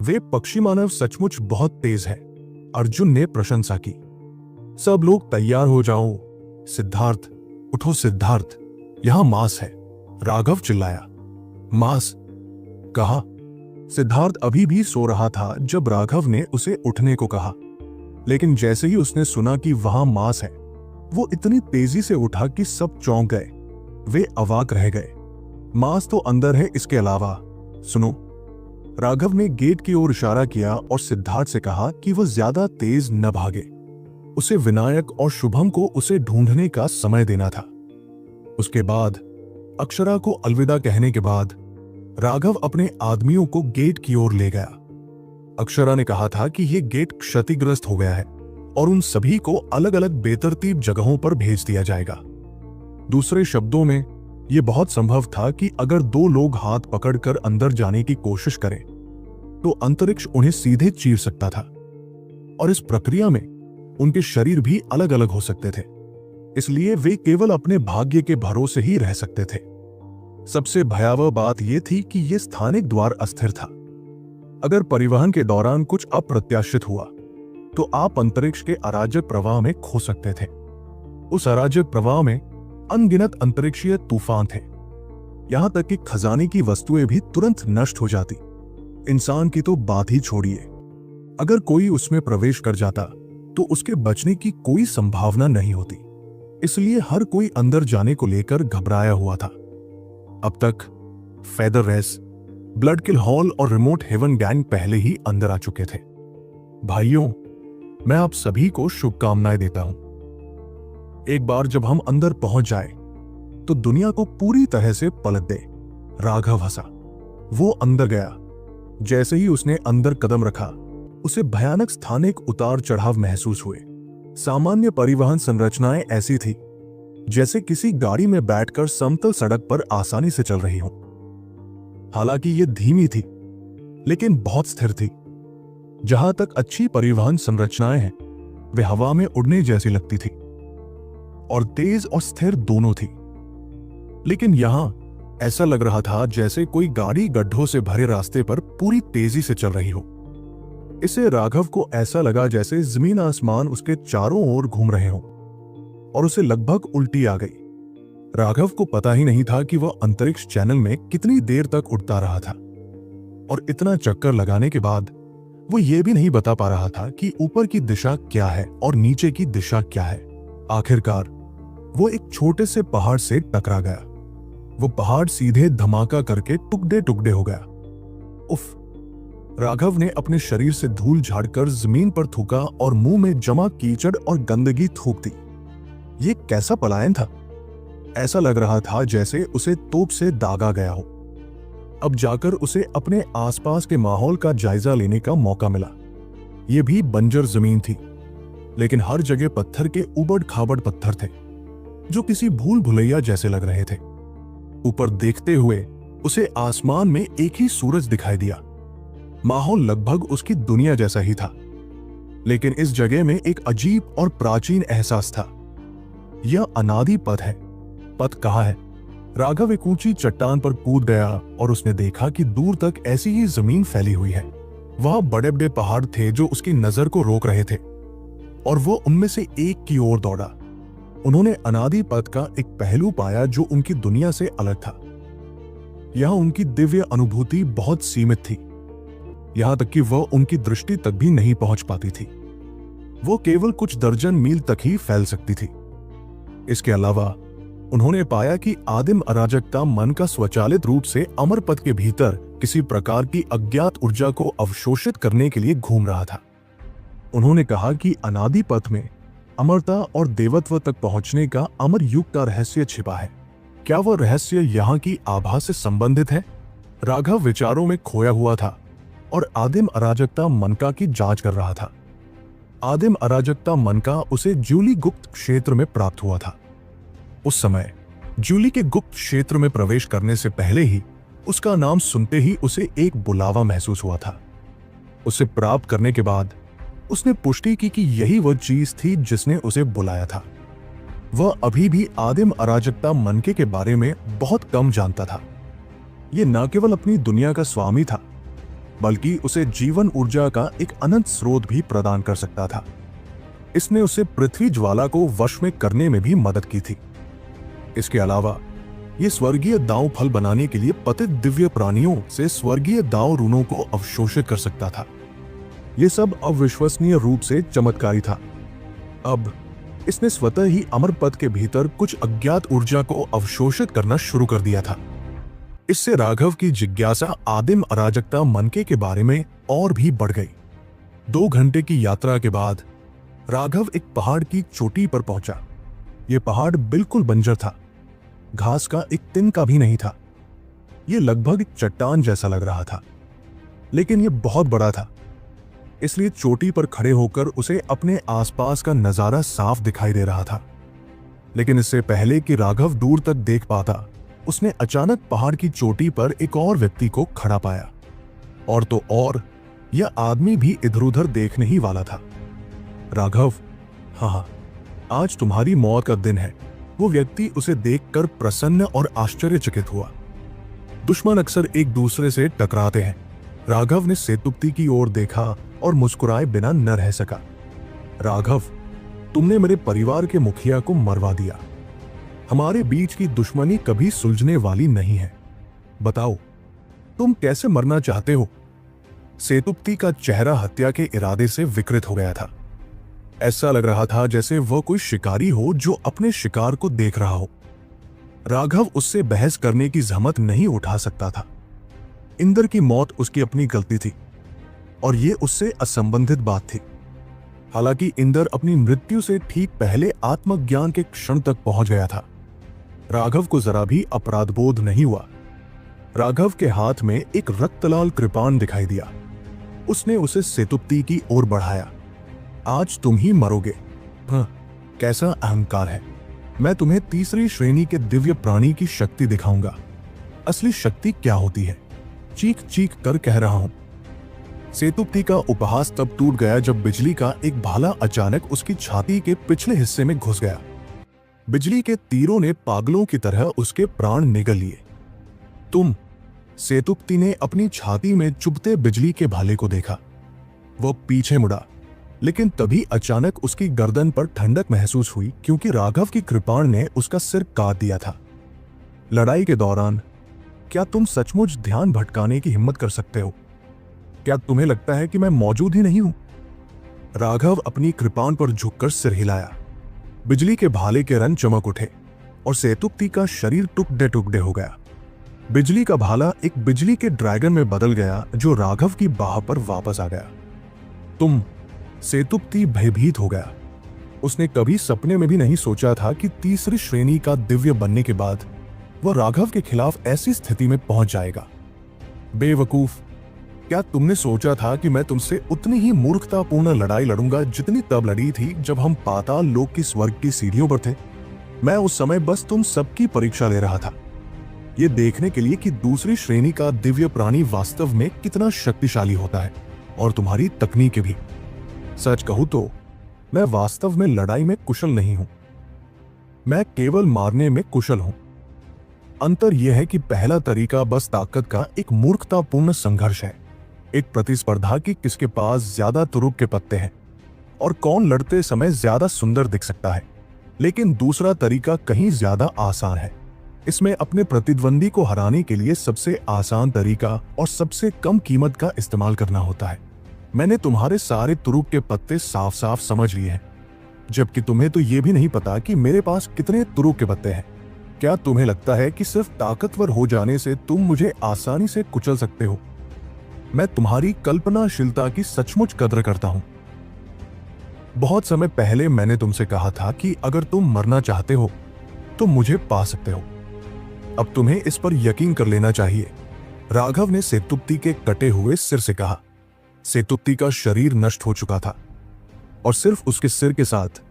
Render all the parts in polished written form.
वे पक्षी मानव सचमुच बहुत तेज है। अर्जुन ने प्रशंसा की। सब लोग तैयार हो जाओ। सिद्धार्थ, उठो सिद्धार्थ, यहां मांस है। राघव चिल्लाया। मांस? कहा। सिद्धार्थ अभी भी सो रहा था जब राघव ने उसे उठने को कहा, लेकिन जैसे ही उसने सुना कि वहां मांस है, वो इतनी तेजी से उठा कि सब चौंक गए। वे अवाक रह गए। मांस तो अंदर है, इसके अलावा सुनो। राघव ने गेट की ओर इशारा किया और सिद्धार्थ से कहा कि वह ज्यादा तेज न भागे। उसे विनायक और शुभम को उसे ढूंढने का समय देना था। उसके बाद अक्षरा को अलविदा कहने के बाद राघव अपने आदमियों को गेट की ओर ले गया। अक्षरा ने कहा था कि यह गेट क्षतिग्रस्त हो गया है और उन सभी को अलग अलग बेतरतीब जगहों पर भेज दिया जाएगा। दूसरे शब्दों में यह बहुत संभव था कि अगर दो लोग हाथ पकड़कर अंदर जाने की कोशिश करें तो अंतरिक्ष उन्हें सीधे चीर सकता था और इस प्रक्रिया में उनके शरीर भी अलग अलग हो सकते थे। इसलिए वे केवल अपने भाग्य के भरोसे ही रह सकते थे। सबसे भयावह बात यह थी कि यह स्थानिक द्वार अस्थिर था। अगर परिवहन के दौरान कुछ अप्रत्याशित हुआ तो आप अंतरिक्ष के अराजक प्रवाह में खो सकते थे। उस अराजक प्रवाह में अनगिनत अंतरिक्षीय तूफान थे, यहां तक कि खजाने की वस्तुएं भी तुरंत नष्ट हो जाती। इंसान की तो बात ही छोड़िए, अगर कोई उसमें प्रवेश कर जाता तो उसके बचने की कोई संभावना नहीं होती। इसलिए हर कोई अंदर जाने को लेकर घबराया हुआ था। अब तक फेदर रेस, ब्लड किल हॉल और रिमोट हेवन गैंग पहले ही अंदर आ चुके थे। भाइयों, मैं आप सभी को शुभकामनाएं देता हूं। एक बार जब हम अंदर पहुंच जाए तो दुनिया को पूरी तरह से पलट दे। राघव हंसा। वो अंदर गया। जैसे ही उसने अंदर कदम रखा, उसे भयानक स्थानिक उतार चढ़ाव महसूस हुए। सामान्य परिवहन संरचनाएं ऐसी थी जैसे किसी गाड़ी में बैठकर समतल सड़क पर आसानी से चल रही हो। हालांकि यह धीमी थी लेकिन बहुत स्थिर थी। जहां तक अच्छी परिवहन संरचनाएं हैं, वे हवा में उड़ने जैसी लगती थी और तेज और स्थिर दोनों थी। लेकिन यहां ऐसा लग रहा था जैसे कोई गाड़ी गड्ढों से भरे रास्ते पर पूरी तेजी से चल रही हो। इसे राघव को ऐसा लगा जैसे जमीन आसमान उसके चारों ओर घूम रहे हों और उसे लगभग उल्टी आ गई। राघव को पता ही नहीं था कि वह अंतरिक्ष चैनल में कितनी देर तक उड़ता रहा था और इतना चक्कर लगाने के बाद वो ये भी नहीं बता पा रहा था कि ऊपर की दिशा क्या है और नीचे की दिशा क्या है। आखिरकार वो एक छोटे से पहाड़ से टकरा गया। वो पहाड़ सीधे धमाका करके टुकड़े टुकड़े हो गया। उफ! राघव ने अपने शरीर से धूल झाड़कर जमीन पर थूका और मुंह में जमा कीचड़ और गंदगी थूक दी। ये कैसा पलायन था? ऐसा लग रहा था जैसे उसे तोप से दागा गया हो। अब जाकर उसे अपने आसपास के माहौल का जायजा लेने का मौका मिला। यह भी बंजर जमीन थी, लेकिन हर जगह पत्थर के उबड़ खाबड़ पत्थर थे जो किसी भूल भुलैया जैसे लग रहे थे। ऊपर देखते हुए उसे आसमान में एक ही सूरज दिखाई दिया। माहौल लगभग उसकी दुनिया जैसा ही था, लेकिन इस जगह में एक अजीब और प्राचीन एहसास था। यह अनादि पथ है। पथ कहाँ है? राघव एक ऊंची चट्टान पर कूद गया और उसने देखा कि दूर तक ऐसी ही जमीन फैली हुई है। वहां बड़े बड़े पहाड़ थे जो उसकी नजर को रोक रहे थे और वो उनमें से एक की ओर दौड़ा। उन्होंने अनादि पथ का एक पहलू पाया जो उनकी दुनिया से अलग था। यहां उनकी दिव्य अनुभूति बहुत सीमित थी, यहां तक कि वह उनकी दृष्टि तक भी नहीं पहुंच पाती थी। वो केवल कुछ दर्जन मील तक ही फैल सकती थी। इसके अलावा उन्होंने पाया कि आदिम अराजकता मन का स्वचालित रूप से अमर पथ के भीतर किसी प्रकार की अज्ञात ऊर्जा को अवशोषित करने के लिए घूम रहा था। उन्होंने कहा कि अनादि पथ में अमरता और देवत्व तक पहुंचने का अमर युग का रहस्य छिपा है। क्या वह रहस्य यहाँ की आभा से संबंधित है? राघव विचारों में खोया हुआ था और आदिम अराजकता मनका की जांच कर रहा था। आदिम अराजकता मनका उसे जूली गुप्त क्षेत्र में प्राप्त हुआ था। उस समय जूली के गुप्त क्षेत्र में प्रवेश करने से पहले ही उसका नाम सुनते ही उसे एक बुलावा महसूस हुआ था। उसे प्राप्त करने के बाद उसने पुष्टि की कि यही वह चीज थी जिसने उसे बुलाया था। वह अभी भी आदिम अराजकता मनके के बारे में बहुत कम जानता था। यह न केवल अपनी दुनिया का स्वामी था, बल्कि उसे जीवन ऊर्जा का एक अनंत स्रोत भी प्रदान कर सकता था। इसने उसे पृथ्वी ज्वाला को वश में करने में भी मदद की थी। इसके अलावा ये स्वर्गीय दांव फल बनाने के लिए पतित दिव्य प्राणियों से स्वर्गीय दांव रूनों को अवशोषित कर सकता था। ये सब अविश्वसनीय रूप से चमत्कारी था। अब इसने स्वतः ही अमर पद के भीतर कुछ अज्ञात ऊर्जा को अवशोषित करना शुरू कर दिया था। इससे राघव की जिज्ञासा आदिम अराजकता मनके के बारे में और भी बढ़ गई। 2 घंटे की यात्रा के बाद राघव एक पहाड़ की चोटी पर पहुंचा। यह पहाड़ बिल्कुल बंजर था, घास का एक तिनका भी नहीं था। यह लगभग एक चट्टान जैसा लग रहा था, लेकिन यह बहुत बड़ा था, इसलिए चोटी पर खड़े होकर उसे अपने आसपास का नजारा साफ दिखाई दे रहा था। लेकिन इससे पहले कि राघव दूर तक देख पाता, उसने अचानक पहाड़ की चोटी पर एक और व्यक्ति को खड़ा पाया। और तो और यह आदमी भी इधर उधर देखने ही वाला था। राघव, हाँ, आज तुम्हारी मौत का दिन है। वो व्यक्ति उसे देखकर प्रसन्न और आश्चर्यचकित हुआ। दुश्मन अक्सर एक दूसरे से टकराते हैं। राघव ने सेतुपति की ओर देखा और मुस्कुराए बिना न रह सका। राघव, तुमने मेरे परिवार के मुखिया को मरवा दिया। हमारे बीच की दुश्मनी कभी सुलझने वाली नहीं है। बताओ, तुम कैसे मरना चाहते हो? सेतुपति का चेहरा हत्या के इरादे से विकृत हो गया था। ऐसा लग रहा था जैसे वह कोई शिकारी हो जो अपने शिकार को देख रहा हो। राघव उससे बहस करने की जहमत नहीं उठा सकता था। इंद्र की मौत उसकी अपनी गलती थी और यह उससे असंबंधित बात थी। हालांकि इंद्र अपनी मृत्यु से ठीक पहले आत्मज्ञान के क्षण तक पहुंच गया था। राघव को जरा भी अपराधबोध नहीं हुआ। राघव के हाथ में एक रक्तलाल कृपाण दिखाई दिया। उसने उसे सेतुपति की ओर बढ़ाया। आज तुम ही मरोगे। हाँ, कैसा अहंकार है। मैं तुम्हें तीसरी श्रेणी के दिव्य प्राणी की शक्ति दिखाऊंगा। असली शक्ति क्या होती है, चीख चीख कर कह रहा हूं। सेतुपति का उपहास तब टूट गया जब बिजली का एक भाला अचानक उसकी छाती के पिछले हिस्से में घुस गया। बिजली के तीरों ने पागलों की तरह उसके प्राण निगल लिए। तुम, सेतुपति ने अपनी छाती में चुभते बिजली के भाले को देखा। वह पीछे मुड़ा, लेकिन तभी अचानक उसकी गर्दन पर ठंडक महसूस हुई क्योंकि राघव की कृपाण ने उसका सिर काट दिया था। लड़ाई के दौरान क्या तुम सचमुच ध्यान भटकाने की हिम्मत कर सकते हो? क्या तुम्हें लगता है कि मैं मौजूद ही नहीं हूं? राघव अपनी कृपाण पर झुककर सिर हिलाया। बिजली के भाले के रंग चमक उठे और सेतुपति का शरीर टुकड़े टुकड़े हो गया। बिजली का भाला एक बिजली के ड्रैगन में बदल गया जो राघव की बाह पर वापस आ गया। तुम, सेतुपति भयभीत हो गया। उसने कभी सपने में भी नहीं सोचा था कि तीसरी श्रेणी का दिव्य बनने के बाद वह राघव के खिलाफ ऐसी स्थिति में पहुंच जाएगा। बेवकूफ, क्या तुमने सोचा था कि मैं तुमसे उतनी ही मूर्खतापूर्ण लड़ाई लड़ूंगा जितनी तब लड़ी थी जब हम पाताल लोक की स्वर्ग की सीढ़ियों पर थे? मैं उस समय बस तुम सबकी परीक्षा ले रहा था, ये देखने के लिए कि दूसरी श्रेणी का दिव्य प्राणी वास्तव में कितना शक्तिशाली होता है, और तुम्हारी तकनीकें भी। सच कहूं तो मैं वास्तव में लड़ाई में कुशल नहीं हूं, मैं केवल मारने में कुशल हूं। अंतर यह है कि पहला तरीका बस ताकत का एक मूर्खतापूर्ण संघर्ष है, एक प्रतिस्पर्धा की किसके पास ज्यादा तुरुप के पत्ते हैं और कौन लड़ते समय ज्यादा सुंदर दिख सकता है। लेकिन दूसरा तरीका कहीं ज्यादा आसान है। इसमें अपने प्रतिद्वंदी को हराने के लिए सबसे आसान तरीका और सबसे कम कीमत का इस्तेमाल करना होता है। मैंने तुम्हारे सारे तुरुप के पत्ते साफ साफ समझ लिए हैं, जबकि तुम्हें तो यह भी नहीं पता कि मेरे पास कितने तुरुप के पत्ते हैं। क्या तुम्हें लगता है कि सिर्फ ताकतवर हो जाने से तुम मुझे आसानी से कुचल सकते हो? मैं तुम्हारी कल्पनाशीलता की सचमुच कदर करता हूं। बहुत समय पहले मैंने तुमसे कहा था कि अगर तुम मरना चाहते हो तो मुझे पा सकते हो। अब तुम्हें इस पर यकीन कर लेना चाहिए, राघव ने सेतुपति के कटे हुए सिर से कहा। सेतुपति का शरीर नष्ट हो चुका था और सिर्फ उसके सिर के साथ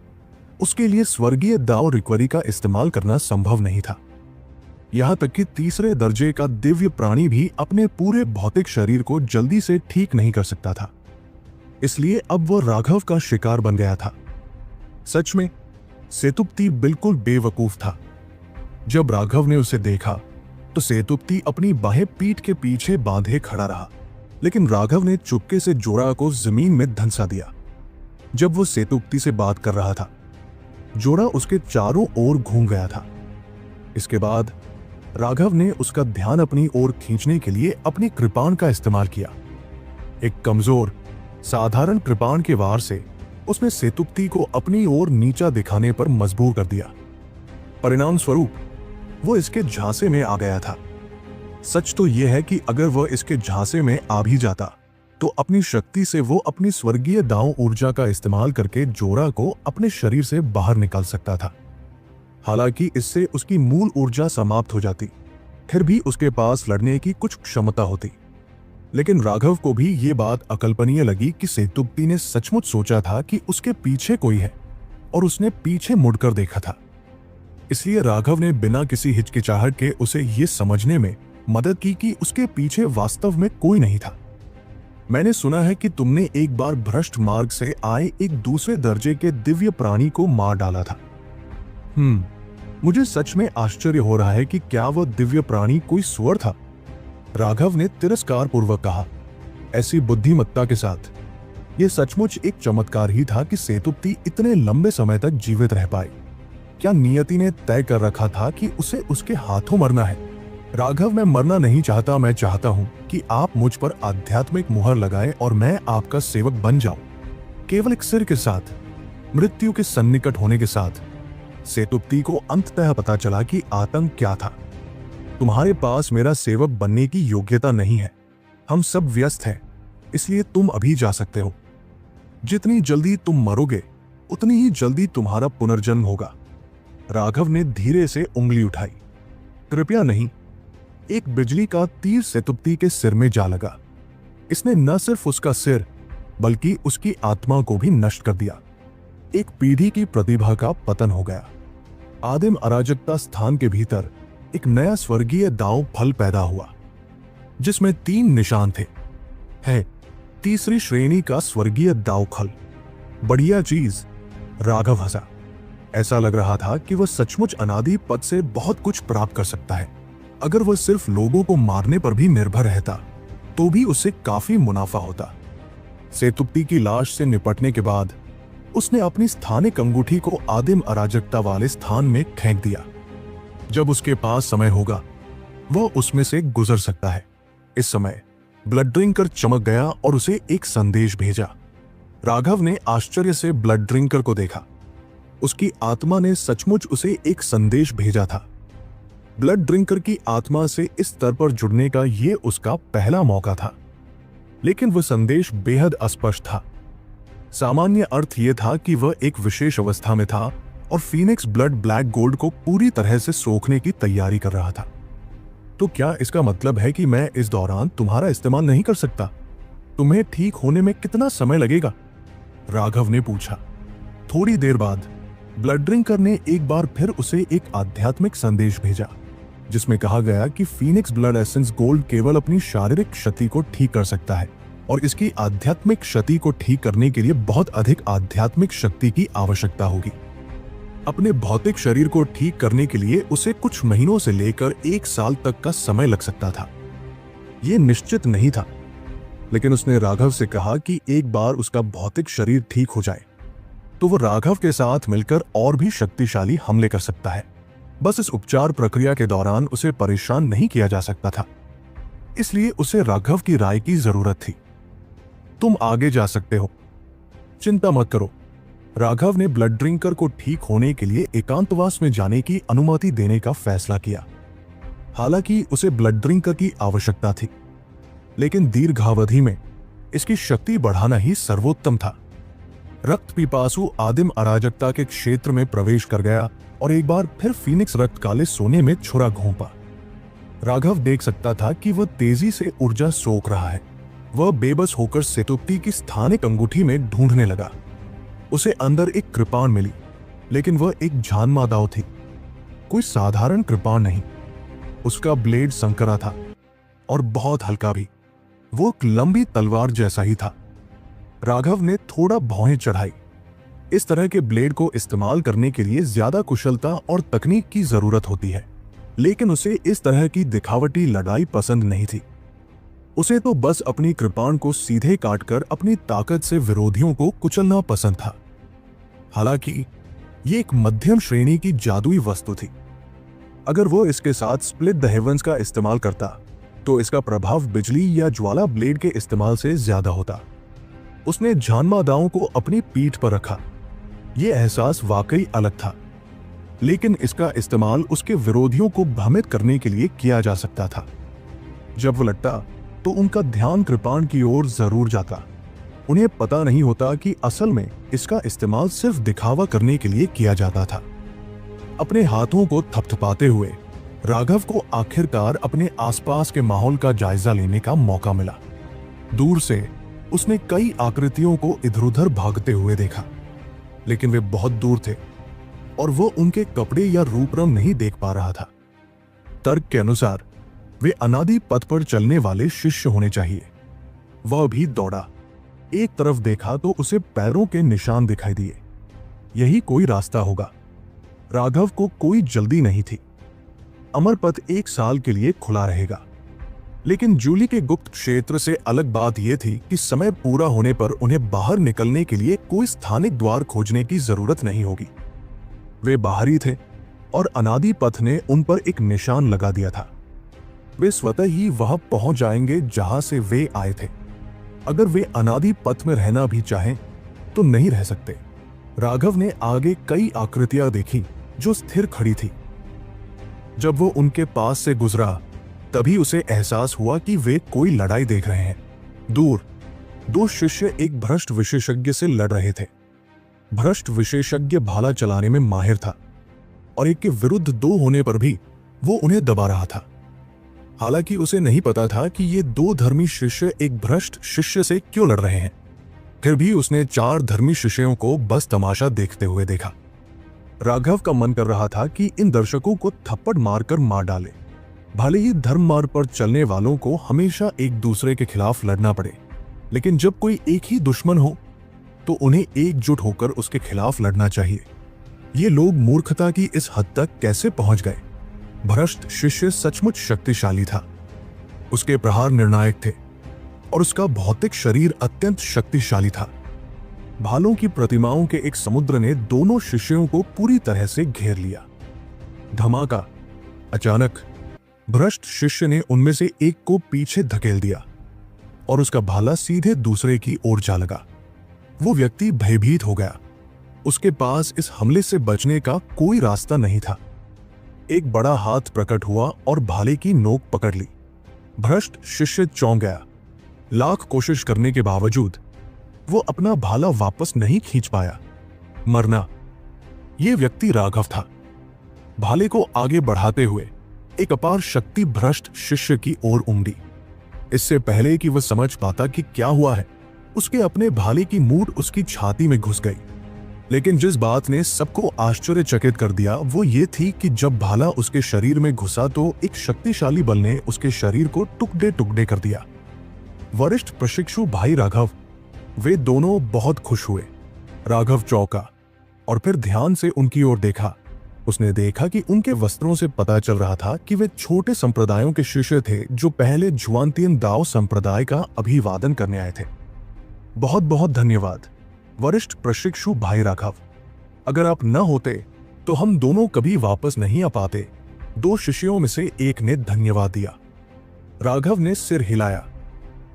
उसके लिए स्वर्गीय दाव रिकवरी का इस्तेमाल करना संभव नहीं था। यहां तक कि तीसरे दर्जे का दिव्य प्राणी भी अपने पूरे भौतिक शरीर को जल्दी से ठीक नहीं कर सकता था। इसलिए अब वह राघव का शिकार बन गया था। सच में सेतुपति बिल्कुल बेवकूफ था। जब राघव ने उसे देखा तो सेतुपति अपनी बाहें पीठ के पीछे बांधे खड़ा रहा, लेकिन राघव ने चुपके से जोड़ा को जमीन में धंसा दिया। जब वो सेतुपति से बात कर रहा था, जोड़ा उसके चारों ओर घूम गया था। इसके बाद राघव ने उसका ध्यान अपनी ओर खींचने के लिए अपनी कृपाण का इस्तेमाल किया। एक कमजोर साधारण कृपाण के वार से उसने सेतुपति को अपनी ओर नीचा दिखाने पर मजबूर कर दिया। परिणाम स्वरूप वो इसके झांसे में आ गया था। सच तो यह है कि अगर वह इसके झांसे में आ भी जाता तो अपनी शक्ति से वो अपनी स्वर्गीय दांव ऊर्जा का इस्तेमाल करके जोड़ा को अपने शरीर से बाहर निकाल सकता था। हालांकि इससे उसकी मूल ऊर्जा समाप्त हो जाती, फिर भी उसके पास लड़ने की कुछ क्षमता होती। लेकिन राघव को भी ये बात अकल्पनीय लगी कि सेतुपति ने सचमुच सोचा था कि उसके पीछे कोई है और उसने पीछे मुड़कर देखा था। इसलिए राघव ने बिना किसी हिचकिचाहट के उसे ये समझने में मदद की कि उसके पीछे वास्तव में कोई नहीं था। मैंने सुना है कि तुमने एक बार भ्रष्ट मार्ग से आए एक दूसरे दर्जे के दिव्य प्राणी को मार डाला था। मुझे सच में आश्चर्य हो रहा है कि क्या वह दिव्य प्राणी कोई सुअर था? राघव ने तिरस्कार पूर्वक कहा। ऐसी बुद्धिमत्ता के साथ यह सचमुच एक चमत्कार ही था कि सेतुपति इतने लंबे समय तक जीवित रह पाए। क्या नियति ने तय कर रखा था कि उसे उसके हाथों मरना है? राघव, मैं मरना नहीं चाहता। मैं चाहता हूं कि आप मुझ पर आध्यात्मिक मुहर लगाएं और मैं आपका सेवक बन जाऊं। केवल एक सिर के साथ, मृत्यु के सन्निकट होने के साथ सेतुपति को अंततः पता चला कि आतंक क्या था। तुम्हारे पास मेरा सेवक बनने की योग्यता नहीं है। हम सब व्यस्त हैं, इसलिए तुम अभी जा सकते हो। जितनी जल्दी तुम मरोगे उतनी ही जल्दी तुम्हारा पुनर्जन्म होगा। राघव ने धीरे से उंगली उठाई। कृपया नहीं। एक बिजली का तीर सेतुपति के सिर में जा लगा। इसने न सिर्फ उसका सिर बल्कि उसकी आत्मा को भी नष्ट कर दिया। एक पीढ़ी की प्रतिभा का पतन हो गया। आदिम अराजकता स्थान के भीतर एक नया स्वर्गीय दांव फल पैदा हुआ, जिसमें 3 निशान थे। है तीसरी श्रेणी का स्वर्गीय दांव खल। बढ़िया चीज। राघव हंसा। ऐसा लग रहा था कि वह सचमुच अनादि पद से बहुत कुछ प्राप्त कर सकता है। अगर वह सिर्फ लोगों को मारने पर भी निर्भर रहता तो भी उससे काफी मुनाफा होता। सेतुपति की लाश से निपटने के बाद उसने अपनी स्थानिक अंगूठी को आदिम अराजकता वाले स्थान में फेंक दिया। जब उसके पास समय होगा वह उसमें से गुजर सकता है। इस समय ब्लड ड्रिंकर चमक गया और उसे एक संदेश भेजा। राघव ने आश्चर्य से ब्लड ड्रिंकर को देखा। उसकी आत्मा ने सचमुच उसे एक संदेश भेजा था। ब्लड ड्रिंकर की आत्मा से इस स्तर पर जुड़ने का यह उसका पहला मौका था, लेकिन वह संदेश बेहद अस्पष्ट था। सामान्य अर्थ यह था कि वह एक विशेष अवस्था में था और फीनिक्स ब्लड ब्लैक गोल्ड को पूरी तरह से सोखने की तैयारी कर रहा था। तो क्या इसका मतलब है कि मैं इस दौरान तुम्हारा इस्तेमाल नहीं कर सकता? तुम्हें ठीक होने में कितना समय लगेगा? राघव ने पूछा। थोड़ी देर बाद ब्लड ड्रिंकर ने एक बार फिर उसे एक आध्यात्मिक संदेश भेजा, जिसमें कहा गया कि फीनिक्स ब्लड एसेंस गोल्ड केवल अपनी शारीरिक क्षति को ठीक कर सकता है और इसकी आध्यात्मिक क्षति को ठीक करने के लिए बहुत अधिक आध्यात्मिक शक्ति की आवश्यकता होगी। अपने भौतिक शरीर को ठीक करने के लिए उसे कुछ महीनों से लेकर 1 साल तक का समय लग सकता था। यह निश्चित नहीं था, लेकिन उसने राघव से कहा कि एक बार उसका भौतिक शरीर ठीक हो जाए तो वो राघव के साथ मिलकर और भी शक्तिशाली हमले कर सकता है। बस इस उपचार प्रक्रिया के दौरान उसे परेशान नहीं किया जा सकता था, इसलिए उसे राघव की राय की जरूरत थी। तुम आगे जा सकते हो, चिंता मत करो। राघव ने ब्लड ड्रिंकर को ठीक होने के लिए एकांतवास में जाने की अनुमति देने का फैसला किया। हालांकि उसे ब्लड ड्रिंकर की आवश्यकता थी, लेकिन दीर्घावधि में इसकी शक्ति बढ़ाना ही सर्वोत्तम था। रक्त पिपासु आदिम अराजकता के क्षेत्र में प्रवेश कर गया और एक बार फिर फीनिक्स रक्त काले सोने में छुरा घोंपा। राघव देख सकता था कि वह तेजी से ऊर्जा सोख रहा है। वह बेबस होकर सेतुपति की स्थानिक अंगूठी में ढूंढने लगा। उसे अंदर एक कृपाण मिली, लेकिन वह एक जानमा दांव थी, कोई साधारण कृपाण नहीं। उसका ब्लेड संकरा था और बहुत हल्का भी। वो एक लंबी तलवार जैसा ही था। राघव ने थोड़ा भौहें चढ़ाई। इस तरह के ब्लेड को इस्तेमाल करने के लिए ज्यादा कुशलता और तकनीक की जरूरत होती है, लेकिन उसे इस तरह की दिखावटी लड़ाई पसंद नहीं थी। उसे तो बस अपनी कृपाण को सीधे काटकर अपनी ताकत से विरोधियों को कुचलना पसंद था। हालांकि ये एक मध्यम श्रेणी की जादुई वस्तु थी। अगर वो इसके साथ स्प्लिट द हेवंस का इस्तेमाल करता तो इसका प्रभाव बिजली या ज्वाला ब्लेड के इस्तेमाल से ज्यादा होता। उसने झानमादाओं को अपनी पीठ पर रखा। यह एहसास वाकई अलग था, लेकिन इसका इस्तेमाल उसके विरोधियों को भ्रमित करने के लिए किया जा सकता था। जब वो लड़ता तो उनका ध्यान कृपाण की ओर जरूर जाता। उन्हें पता नहीं होता कि असल में इसका इस्तेमाल सिर्फ दिखावा करने के लिए किया जाता था। अपने हाथों को थपथपाते हुए राघव को आखिरकार अपने आसपास के माहौल का जायजा लेने का मौका मिला। दूर से उसने कई आकृतियों को इधर-उधर भागते हुए देखा, लेकिन वे बहुत दूर थे और वो उनके कपड़े या रूप रंग नहीं देख पा रहा था। तर्क के अनुसार वे अनादि पथ पर चलने वाले शिष्य होने चाहिए। वह भी दौड़ा। एक तरफ देखा तो उसे पैरों के निशान दिखाई दिए। यही कोई रास्ता होगा। राघव को कोई जल्दी नहीं थी। अमर पथ 1 साल के लिए खुला रहेगा। लेकिन जूली के गुप्त क्षेत्र से अलग बात यह थी कि समय पूरा होने पर उन्हें बाहर निकलने के लिए कोई स्थानिक द्वार खोजने की जरूरत नहीं होगी। वे बाहरी थे और अनादि पथ ने उन पर एक निशान लगा दिया था। वे स्वतः ही वहां पहुंच जाएंगे जहां से वे आए थे। अगर वे अनादि पथ में रहना भी चाहें तो नहीं रह सकते। राघव ने आगे कई आकृतियां देखी जो स्थिर खड़ी थी। जब वो उनके पास से गुजरा तभी उसे एहसास हुआ कि वे कोई लड़ाई देख रहे हैं। दूर 2 शिष्य एक भ्रष्ट विशेषज्ञ से लड़ रहे थे। भ्रष्ट विशेषज्ञ भाला चलाने में माहिर था और एक के विरुद्ध 2 होने पर भी वो उन्हें दबा रहा था। हालांकि उसे नहीं पता था कि ये 2 धर्मी शिष्य एक भ्रष्ट शिष्य से क्यों लड़ रहे हैं। फिर भी उसने 4 धर्मी शिष्यों को बस तमाशा देखते हुए देखा। राघव का मन कर रहा था कि इन दर्शकों को थप्पड़ मारकर मार डाले। भले ही धर्म मार्ग पर चलने वालों को हमेशा एक दूसरे के खिलाफ लड़ना पड़े, लेकिन जब कोई एक ही दुश्मन हो तो उन्हें एकजुट होकर उसके खिलाफ लड़ना चाहिए। ये लोग मूर्खता की इस हद तक कैसे पहुंच गए? भ्रष्ट शिष्य सचमुच शक्तिशाली था। उसके प्रहार निर्णायक थे और उसका भौतिक शरीर अत्यंत शक्तिशाली था। भालों की प्रतिमाओं के एक समुद्र ने दोनों शिष्यों को पूरी तरह से घेर लिया। धमाका! अचानक भ्रष्ट शिष्य ने उनमें से एक को पीछे धकेल दिया और उसका भाला सीधे दूसरे की ओर जा लगा। वो व्यक्ति भयभीत हो गया। उसके पास इस हमले से बचने का कोई रास्ता नहीं था। एक बड़ा हाथ प्रकट हुआ और भाले की नोक पकड़ ली। भ्रष्ट शिष्य चौंक गया। लाख कोशिश करने के बावजूद वो अपना भाला वापस नहीं खींच पाया। मरना! ये व्यक्ति राघव था। भाले को आगे बढ़ाते हुए एक अपार शक्ति भ्रष्ट शिष्य की ओर उमड़ी। इससे पहले कि वह समझ पाता कि क्या हुआ है, उसके अपने भाले की मूठ उसकी छाती में घुस गई। लेकिन जिस बात ने सबको आश्चर्यचकित कर दिया वो ये थी कि जब भाला उसके शरीर में घुसा तो एक शक्तिशाली बल ने उसके शरीर को टुकड़े टुकड़े कर दिया। वरिष्ठ प्रशिक्षु भाई राघव, वे दोनों बहुत खुश हुए। राघव चौंका और फिर ध्यान से उनकी ओर देखा। उसने देखा कि उनके वस्त्रों से पता चल रहा था कि वे छोटे संप्रदायों के शिष्य थे जो पहले जुआनतियन दाओ संप्रदाय का अभिवादन करने आए थे। बहुत बहुत धन्यवाद वरिष्ठ प्रशिक्षु भाई राघव। अगर आप न होते तो हम दोनों कभी वापस नहीं आ पाते। 2 शिष्यों में से एक ने धन्यवाद दिया। राघव ने सिर हिलाया।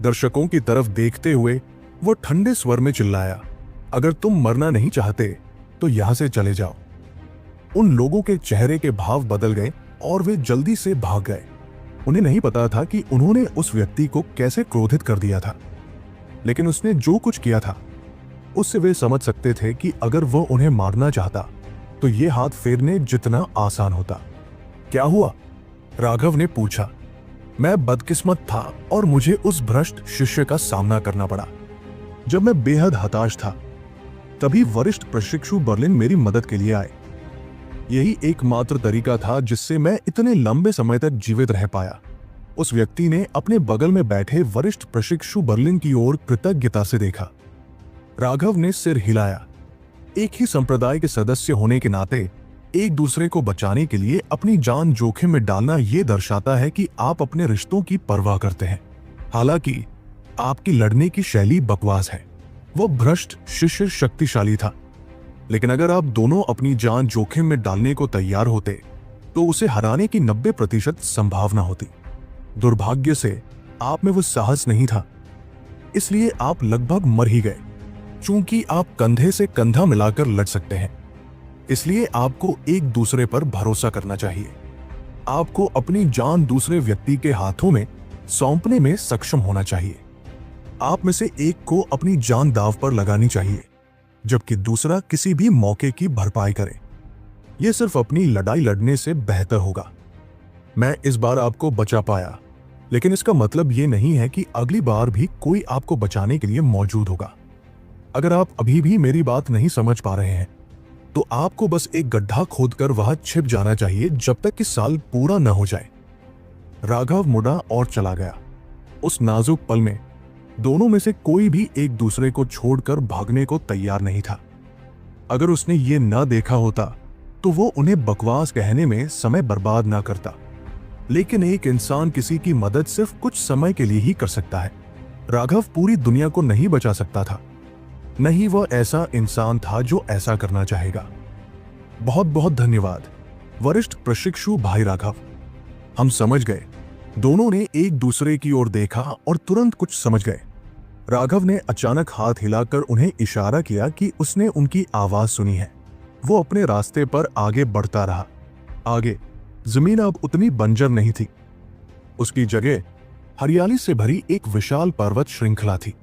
दर्शकों की तरफ देखते हुए वो ठंडे स्वर में चिल्लाया, अगर तुम मरना नहीं चाहते तो यहां से चले जाओ। उन लोगों के चेहरे के भाव बदल गए और वे जल्दी से भाग गए। उन्हें नहीं पता था कि उन्होंने उस व्यक्ति को कैसे क्रोधित कर दिया था, लेकिन उसने जो कुछ किया था उससे वे समझ सकते थे कि अगर वो उन्हें मारना चाहता तो ये हाथ फेरने जितना आसान होता। क्या हुआ? राघव ने पूछा। मैं बदकिस्मत था और मुझे उस भ्रष्ट शिष्य का सामना करना पड़ा। जब मैं बेहद हताश था तभी वरिष्ठ प्रशिक्षु बर्लिन मेरी मदद के लिए आए। यही एकमात्र तरीका था जिससे मैं इतने लंबे समय तक जीवित रह पाया। उस व्यक्ति ने अपने बगल में बैठे वरिष्ठ प्रशिक्षु बर्लिन की ओर कृतज्ञता से देखा। राघव ने सिर हिलाया। एक ही संप्रदाय के सदस्य होने के नाते एक दूसरे को बचाने के लिए अपनी जान जोखिम में डालना यह दर्शाता है कि आप अपने रिश्तों की परवाह करते हैं। हालांकि आपकी लड़ने की शैली बकवास है। वो भ्रष्ट शिष्य शक्तिशाली था, लेकिन अगर आप दोनों अपनी जान जोखिम में डालने को तैयार होते तो उसे हराने की 90% संभावना होती। दुर्भाग्य से आप में वो साहस नहीं था, इसलिए आप लगभग मर ही गए। चूंकि आप कंधे से कंधा मिलाकर लड़ सकते हैं, इसलिए आपको एक दूसरे पर भरोसा करना चाहिए। आपको अपनी जान दूसरे व्यक्ति के हाथों में सौंपने में सक्षम होना चाहिए। आप में से एक को अपनी जान दांव पर लगानी चाहिए, जबकि दूसरा किसी भी मौके की भरपाई करे। यह सिर्फ अपनी लड़ाई लड़ने से बेहतर होगा। मैं इस बार आपको बचा पाया, लेकिन इसका मतलब यह नहीं है कि अगली बार भी कोई आपको बचाने के लिए मौजूद होगा। अगर आप अभी भी मेरी बात नहीं समझ पा रहे हैं, तो आपको बस एक गड्ढा खोदकर वहां छिप जाना चाहिए जब तक कि साल पूरा न हो जाए। राघव मुड़ा और चला गया। उस नाजुक पल में दोनों में से कोई भी एक दूसरे को छोड़कर भागने को तैयार नहीं था। अगर उसने ये न देखा होता तो वो उन्हें बकवास कहने में समय बर्बाद ना करता। लेकिन एक इंसान किसी की मदद सिर्फ कुछ समय के लिए ही कर सकता है। राघव पूरी दुनिया को नहीं बचा सकता था, नहीं वह ऐसा इंसान था जो ऐसा करना चाहेगा। बहुत बहुत धन्यवाद वरिष्ठ प्रशिक्षु भाई राघव। हम समझ गए। दोनों ने एक दूसरे की ओर देखा और तुरंत कुछ समझ गए। राघव ने अचानक हाथ हिलाकर उन्हें इशारा किया कि उसने उनकी आवाज सुनी है। वो अपने रास्ते पर आगे बढ़ता रहा। आगे जमीन अब उतनी बंजर नहीं थी। उसकी जगह हरियाली से भरी एक विशाल पर्वत श्रृंखला थी।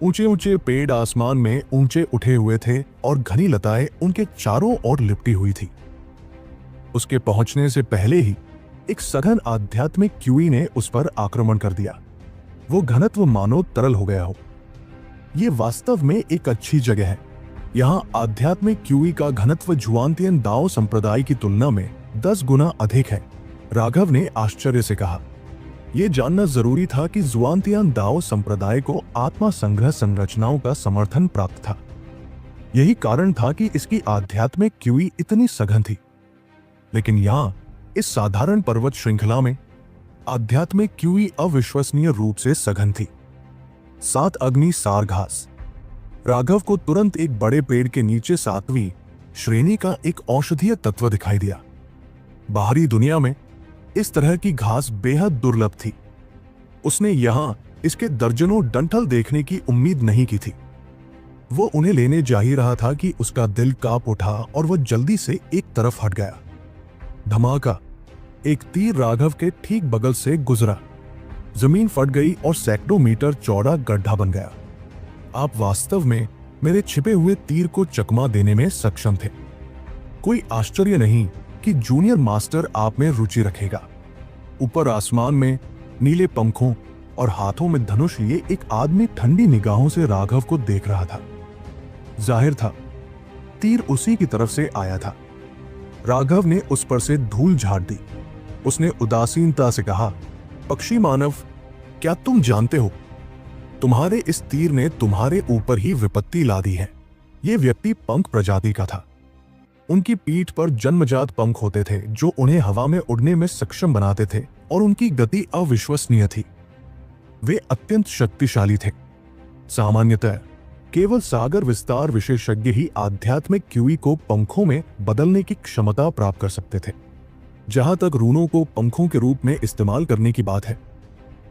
ऊंचे ऊंचे पेड़ आसमान में ऊंचे उठे हुए थे और घनी लताएं उनके चारों ओर लिपटी हुई थी। उसके पहुंचने से पहले ही एक सघन आध्यात्मिक क्यूई ने उस पर आक्रमण कर दिया। वो घनत्व मानो तरल हो गया हो। ये वास्तव में एक अच्छी जगह है। यहाँ आध्यात्मिक क्यूई का घनत्व जुआनतियन दाओ संप्रदाय की तुलना में 10 गुना अधिक है। राघव ने आश्चर्य से कहा। यह जानना जरूरी था कि जुआनतियन दाओ संप्रदाय को आत्मा संग्रह संरचनाओं का समर्थन प्राप्त था। यही कारण था कि इसकी आध्यात्मिक क्यूई इतनी सघन थी। लेकिन यहाँ इस साधारण पर्वत श्रृंखला में आध्यात्मिक क्यूई अविश्वसनीय रूप से सघन थी। 7 अग्नि सार घास। राघव को तुरंत एक बड़े पेड़ के नीचे 7वीं श्रेणी का एक औषधीय तत्व दिखाई दिया। बाहरी दुनिया में इस तरह की घास बेहद दुर्लभ थी। उसने यहां इसके दर्जनों डंठल देखने की उम्मीद नहीं की थी। वो उन्हें लेने जा ही रहा था कि उसका दिल कांप उठा और वह जल्दी से एक तरफ हट गया। धमाका! एक तीर राघव के ठीक बगल से गुजरा। जमीन फट गई और सैकड़ों मीटर चौड़ा गड्ढा बन गया। आप वास्तव में मेरे छिपे हुए तीर को चकमा देने में सक्षम थे। कोई आश्चर्य नहीं कि जूनियर मास्टर आप में रुचि रखेगा। ऊपर आसमान में नीले पंखों और हाथों में धनुष लिए एक आदमी ठंडी निगाहों से राघव को देख रहा था। जाहिर था तीर उसी की तरफ से आया था। राघव ने उस पर से धूल झाड़ दी। उसने उदासीनता से कहा, पक्षी मानव, क्या तुम जानते हो, तुम्हारे इस तीर ने तुम्हारे ऊपर ही विपत्ति ला दी है। यह व्यक्ति पंख प्रजाति का था। उनकी पीठ पर जन्मजात पंख होते थे जो उन्हें हवा में उड़ने में सक्षम बनाते थे और उनकी गति अविश्वसनीय थी। वे अत्यंत शक्तिशाली थे। सामान्यतः केवल सागर विस्तार विशेषज्ञ ही आध्यात्मिक क्यूई को पंखों में बदलने की क्षमता प्राप्त कर सकते थे। जहां तक रूनों को पंखों के रूप में इस्तेमाल करने की बात है,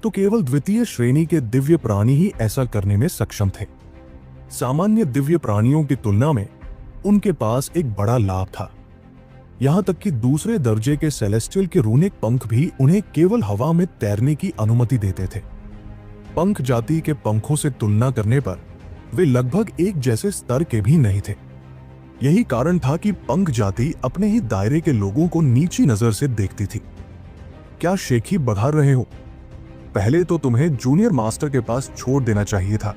तो केवल द्वितीय श्रेणी के दिव्य प्राणी ही ऐसा करने में सक्षम थे। सामान्य दिव्य प्राणियों की तुलना में उनके पास एक बड़ा लाभ था। यहां तक कि दूसरे दर्जे के सेलेस्टियल के रूनिक पंख भी उन्हें केवल हवा में तैरने की अनुमति देते थे। पंख जाति के पंखों से तुलना करने पर वे लगभग एक जैसे स्तर के भी नहीं थे। यही कारण था कि पंख जाति अपने ही दायरे के लोगों को नीची नजर से देखती थी। क्या शेखी बढ़ा रहे हो? पहले तो तुम्हें जूनियर मास्टर के पास छोड़ देना चाहिए था,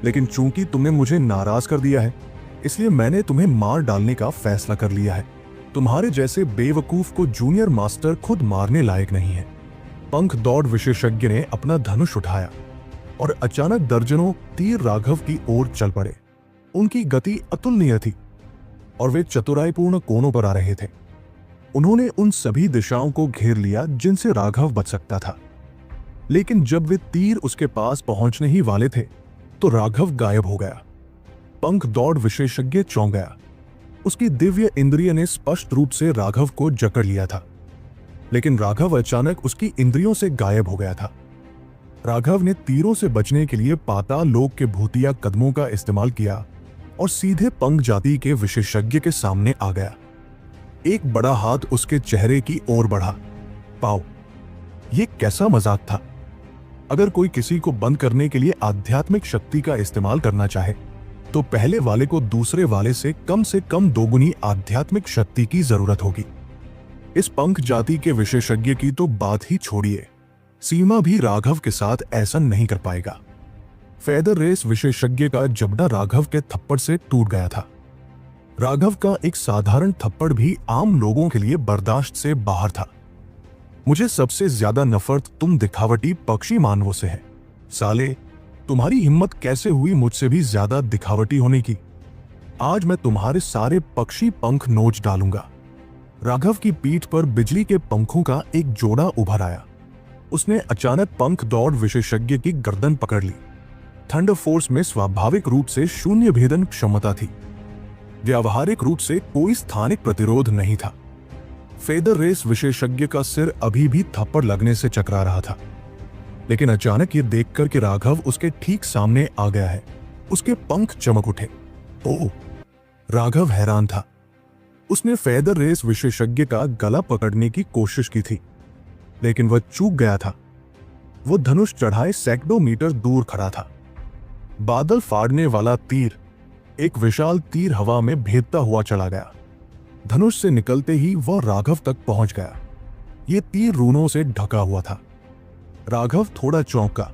लेकिन चूंकि तुमने मुझे नाराज कर दिया है, इसलिए मैंने तुम्हें मार डालने का फैसला कर लिया है। तुम्हारे जैसे बेवकूफ को जूनियर मास्टर खुद मारने लायक नहीं है। पंख दौड़ विशेषज्ञ ने अपना धनुष उठाया और अचानक दर्जनों तीर राघव की ओर चल पड़े। उनकी गति अतुलनीय थी और वे चतुराईपूर्ण कोनों पर आ रहे थे। उन्होंने उन सभी दिशाओं को घेर लिया जिनसे राघव बच सकता था। लेकिन जब वे तीर उसके पास पहुंचने ही वाले थे तो राघव गायब हो गया। पंख दौड़ विशेषज्ञ चौंक गया। उसकी दिव्य इंद्रिय ने स्पष्ट रूप से राघव को जकड़ लिया था, लेकिन राघव अचानक उसकी इंद्रियों से गायब हो गया था। राघव ने तीरों से बचने के लिए पाताल लोक के भूतिया कदमों का इस्तेमाल किया और सीधे पंख जाति के विशेषज्ञ के सामने आ गया। एक बड़ा हाथ उसके चेहरे की ओर बढ़ा। पाओ, ये कैसा मजाक था? अगर कोई किसी को बंद करने के लिए आध्यात्मिक शक्ति का इस्तेमाल करना चाहे तो पहले वाले को दूसरे वाले से कम दोगुनी आध्यात्मिक शक्ति की जरूरत होगी। इस पंख जाति के विशेषज्ञ की तो बात ही छोड़िए, सीमा भी राघव के साथ ऐसा नहीं कर पाएगा। फेदर रेस विशेषज्ञ का जबड़ा राघव के थप्पड़ से टूट गया था। राघव का एक साधारण थप्पड़ भी आम लोगों के लिए बर्दाश्त से बाहर था। मुझे सबसे ज्यादा नफरत तुम दिखावटी पक्षी मानवों से है। साले, तुम्हारी हिम्मत कैसे हुई मुझसे भी ज्यादा दिखावटी होने की? आज मैं तुम्हारे सारे पक्षी पंख नोच डालूंगा। राघव की पीठ पर बिजली के पंखों का एक जोड़ा उभर आया। उसने अचानक पंख दौड़ विशेषज्ञ की गर्दन पकड़ ली। थंडर फोर्स में स्वाभाविक रूप से शून्य भेदन क्षमता थी। व्यावहारिक रूप से कोई स्थानिक प्रतिरोध नहीं था। फेदर रेस विशेषज्ञ का सिर अभी भी थप्पड़ लगने से चकरा रहा था, लेकिन अचानक ये देखकर कि राघव उसके ठीक सामने आ गया है, उसके पंख चमक उठे। ओह! राघव हैरान था। उसने फेदर रेस विशेषज्ञ का गला पकड़ने की कोशिश की थी, लेकिन वह चूक गया था। वो धनुष चढ़ाए सैकड़ों मीटर दूर खड़ा था। बादल फाड़ने वाला तीर, एक विशाल तीर हवा में भेदता हुआ चला गया। धनुष से निकलते ही वह राघव तक पहुंच गया। यह तीर रूनों से ढका हुआ था। राघव थोड़ा चौंका।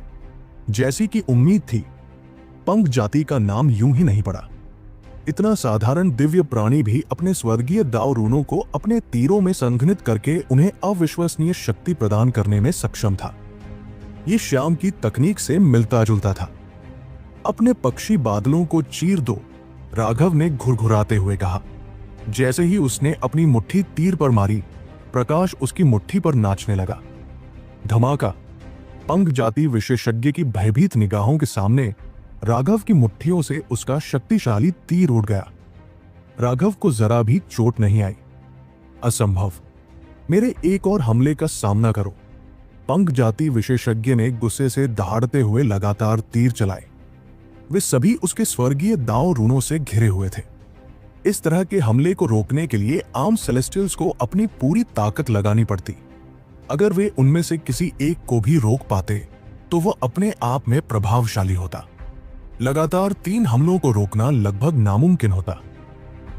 जैसी कि उम्मीद थी, पंख जाति का नाम यूं ही नहीं पड़ा। इतना साधारण दिव्य प्राणी भी अपने स्वर्गीय दाव रूनों को अपने तीरों में संघनित करके उन्हें अविश्वसनीय शक्ति प्रदान करने में सक्षम था। ये श्याम की तकनीक से मिलता जुलता था। अपने पक्षी बादलों को चीर दो, राघव ने घुरघुराते हुए कहा। जैसे ही उसने अपनी मुट्ठी तीर पर मारी, प्रकाश उसकी मुट्ठी पर नाचने लगा। धमाका! पंख जाति विशेषज्ञ की भयभीत निगाहों के सामने राघव की मुट्ठियों से उसका शक्तिशाली तीर उड़ गया। राघव को जरा भी चोट नहीं आई। असंभव! मेरे एक और हमले का सामना करो। पंख जाति विशेषज्ञ ने गुस्से से दहाड़ते हुए लगातार तीर चलाए। वे सभी उसके स्वर्गीय दांव रूनों से घिरे हुए थे। इस तरह के हमले को रोकने के लिए आम सेलेस्टियल्स को अपनी पूरी ताकत लगानी पड़ती। अगर वे उनमें से किसी एक को भी रोक पाते तो वह अपने आप में प्रभावशाली होता। लगातार 3 हमलों को रोकना लगभग नामुमकिन होता।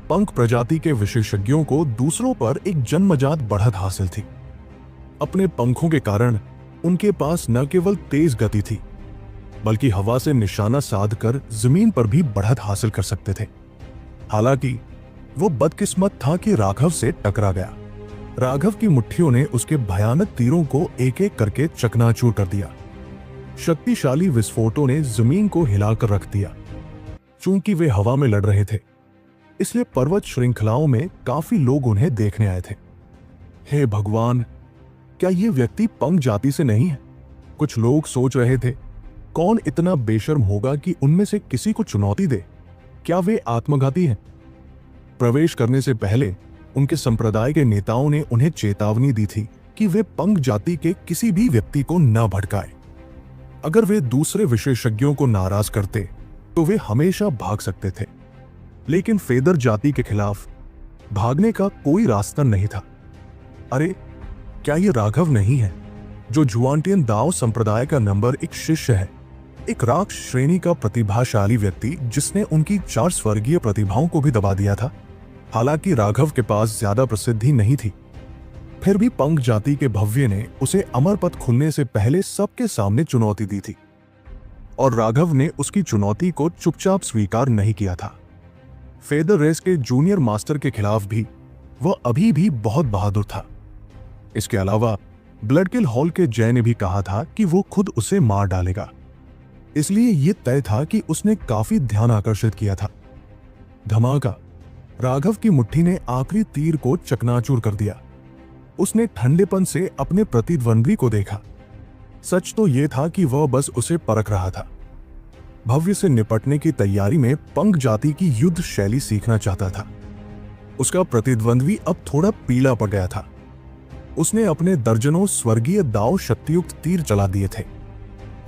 पंख प्रजाति के विशेषज्ञों को दूसरों पर एक जन्मजात बढ़त हासिल थी। अपने पंखों के कारण उनके पास न केवल तेज गति थी, बल्कि हवा से निशाना साधकर जमीन पर भी बढ़त हासिल कर सकते थे। हालांकि वो बदकिस्मत था कि राघव से टकरा गया। राघव की मुट्ठियों ने उसके भयानक तीरों को एक एक करके चकनाचूर कर दिया। शक्तिशाली विस्फोटों ने जमीन को हिलाकर रख दिया। चूंकि वे हवा में लड़ रहे थे, इसलिए पर्वत श्रृंखलाओं में काफी लोग उन्हें देखने आए थे। हे भगवान, क्या ये व्यक्ति पंख जाति से नहीं है? कुछ लोग सोच रहे थे, कौन इतना बेशर्म होगा कि उनमें से किसी को चुनौती दे? क्या वे आत्मघाती हैं? प्रवेश करने से पहले उनके संप्रदाय के नेताओं ने उन्हें चेतावनी दी थी कि वे पंख जाति के किसी भी व्यक्ति को न भड़काए। अगर वे दूसरे विशेषज्ञों को नाराज करते तो वे हमेशा भाग सकते थे, लेकिन फेदर जाति के खिलाफ भागने का कोई रास्ता नहीं था। अरे, क्या ये राघव नहीं है जो जुआंटियन दाओ संप्रदाय का नंबर 1 शिष्य है? एक राक्ष श्रेणी का प्रतिभाशाली व्यक्ति जिसने उनकी 4 स्वर्गीय प्रतिभाओं को भी दबा दिया था। हालांकि राघव के पास ज्यादा प्रसिद्धि नहीं थी, फिर भी पंख जाति के भव्य ने उसे अमर पथ खुलने से पहले सबके सामने चुनौती दी थी, और राघव ने उसकी चुनौती को चुपचाप स्वीकार नहीं किया था। फेदर रेस के जूनियर मास्टर के खिलाफ भी वह अभी भी बहुत बहादुर था। इसके अलावा ब्लडकिल हॉल के जय ने भी कहा था कि वो खुद उसे मार डालेगा, इसलिए यह तय था कि उसने काफी ध्यान आकर्षित किया था। धमाका! राघव की मुट्ठी ने आखिरी तीर को चकनाचूर कर दिया। उसने ठंडेपन से अपने प्रतिद्वंद्वी को देखा। सच तो यह था कि वह बस उसे परख रहा था। भव्य से निपटने की तैयारी में पंख जाति की युद्ध शैली सीखना चाहता था। उसका प्रतिद्वंद्वी अब थोड़ा पीला पड़ गया था। उसने अपने दर्जनों स्वर्गीय दांव शक्तियुक्त तीर चला दिए थे।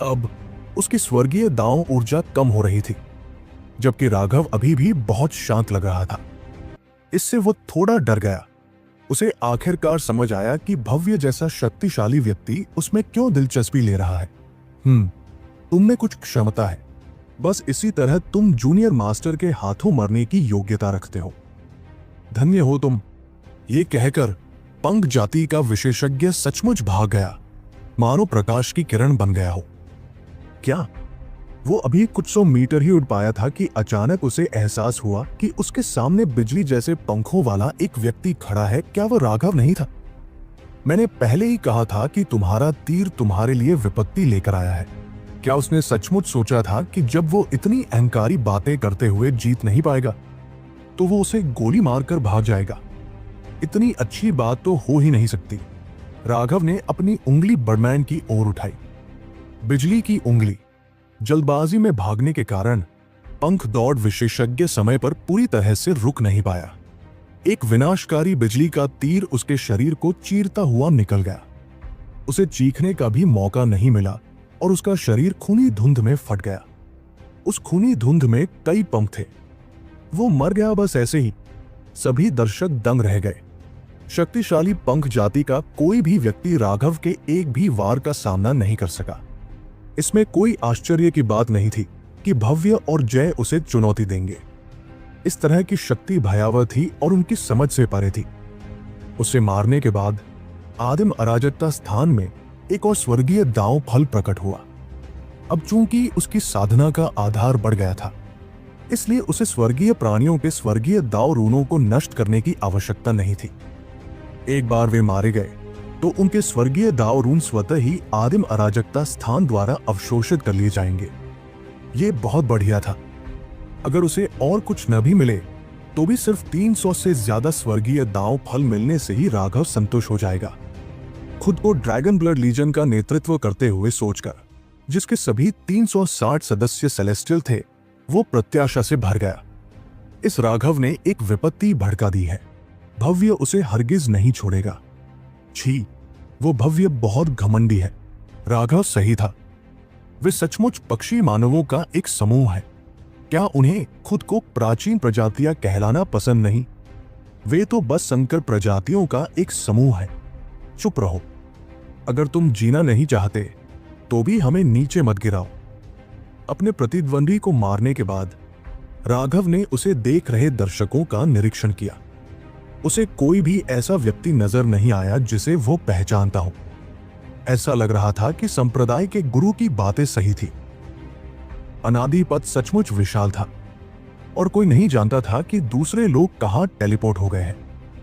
अब उसकी स्वर्गीय दांव ऊर्जा कम हो रही थी, जबकि राघव अभी भी बहुत शांत लग रहा था। इससे वो थोड़ा डर गया। उसे आखिरकार समझ आया कि भव्य जैसा शक्तिशाली व्यक्ति उसमें क्यों दिलचस्पी ले रहा है। तुम में कुछ क्षमता है, बस इसी तरह तुम जूनियर मास्टर के हाथों मरने की योग्यता रखते हो। धन्य हो तुम। ये कहकर पंख जाति का विशेषज्ञ सचमुच भाग गया, मानो प्रकाश की किरण बन गया हो। क्या वो अभी कुछ 100 मीटर ही उड़ पाया था कि अचानक उसे एहसास हुआ कि उसके सामने बिजली जैसे पंखों वाला एक व्यक्ति खड़ा है। क्या वह राघव नहीं था? मैंने पहले ही कहा था कि तुम्हारा तीर तुम्हारे लिए विपत्ति लेकर आया है। क्या उसने सचमुच सोचा था कि जब वो इतनी अहंकारी बातें करते हुए जीत नहीं पाएगा तो वो उसे गोली मारकर भाग जाएगा? इतनी अच्छी बात तो हो ही नहीं सकती। राघव ने अपनी उंगली बर्डमैन की ओर उठाई। बिजली की उंगली। जल्दबाजी में भागने के कारण पंख दौड़ विशेषज्ञ समय पर पूरी तरह से रुक नहीं पाया। एक विनाशकारी बिजली का तीर उसके शरीर को चीरता हुआ निकल गया। उसे चीखने का भी मौका नहीं मिला और उसका शरीर खूनी धुंध में फट गया। उस खूनी धुंध में कई पंख थे। वो मर गया बस ऐसे ही। सभी दर्शक दंग रह गए। शक्तिशाली पंख जाति का कोई भी व्यक्ति राघव के एक भी वार का सामना नहीं कर सका। इसमें कोई आश्चर्य की बात नहीं थी कि भव्य और जय उसे चुनौती देंगे। इस तरह की शक्ति भयावह थी और उनकी समझ से परे थी। उसे मारने के बाद आदिम अराजकता स्थान में एक और स्वर्गीय दांव फल प्रकट हुआ। अब चूंकि उसकी साधना का आधार बढ़ गया था, इसलिए उसे स्वर्गीय प्राणियों के स्वर्गीय दांव रूनों को नष्ट करने की आवश्यकता नहीं थी। एक बार वे मारे गए तो उनके स्वर्गीय दांव रून स्वतः ही आदिम अराजकता स्थान द्वारा अवशोषित कर लिए जाएंगे। ये बहुत बढ़िया था। अगर उसे और कुछ न भी मिले तो भी सिर्फ 300 से ज्यादा स्वर्गीय दांव फल मिलने से ही राघव संतुष्ट हो जाएगा। खुद को ड्रैगन ब्लड लीजन का नेतृत्व करते हुए सोचकर, जिसके सभी 360 सदस्य सेलेस्टियल थे, वो प्रत्याशा से भर गया। इस राघव ने एक विपत्ति भड़का दी है। भव्य उसे हरगिज नहीं छोड़ेगा। छी, वो भव्य बहुत घमंडी है। राघव सही था। वे सचमुच पक्षी मानवों का एक समूह है। क्या उन्हें खुद को प्राचीन प्रजातियां कहलाना पसंद नहीं? वे तो बस संकर प्रजातियों का एक समूह है। चुप रहो। अगर तुम जीना नहीं चाहते तो भी हमें नीचे मत गिराओ। अपने प्रतिद्वंदी को मारने के बाद राघव ने उसे देख रहे दर्शकों का निरीक्षण किया। उसे कोई भी ऐसा व्यक्ति नजर नहीं आया जिसे वो पहचानता हो। ऐसा लग रहा था कि संप्रदाय के गुरु की बातें सही थी। अनादि पथ सचमुच विशाल था और कोई नहीं जानता था कि दूसरे लोग कहां टेलीपोर्ट हो गए हैं।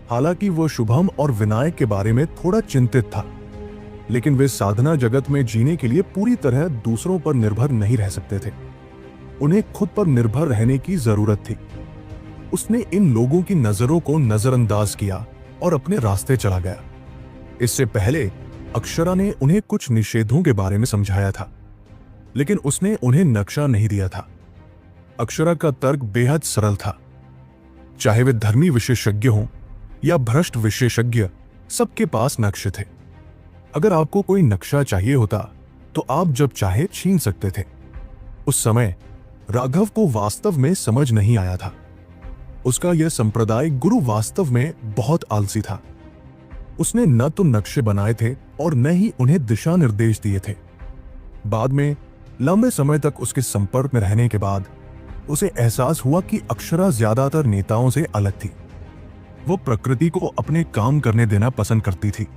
हालांकि वो शुभम और विनायक के बारे में थोड़ा चिंतित था, लेकिन वे साधना जगत में जीने के लिए पूरी तरह दूसरों पर निर्भर नहीं रह सकते थे। उन्हें खुद पर निर्भर रहने की जरूरत थी। उसने इन लोगों की नजरों को नजरअंदाज किया और अपने रास्ते चला गया। इससे पहले अक्षरा ने उन्हें कुछ निषेधों के बारे में समझाया था, लेकिन उसने उन्हें नक्शा नहीं दिया था। अक्षरा का तर्क बेहद सरल था। चाहे वे धर्मी विशेषज्ञ हों या भ्रष्ट विशेषज्ञ, सबके पास नक्शे थे। अगर आपको कोई नक्शा चाहिए होता तो आप जब चाहे छीन सकते थे। उस समय राघव को वास्तव में समझ नहीं आया था। उसका यह संप्रदाय गुरु वास्तव में बहुत आलसी था। उसने न तो नक्शे बनाए थे और न ही उन्हें दिशा निर्देश दिए थे। बाद में लंबे समय तक उसके संपर्क में रहने के बाद उसे एहसास हुआ कि अक्षरा ज्यादातर नेताओं से अलग थी। वो प्रकृति को अपने काम करने देना पसंद करती थी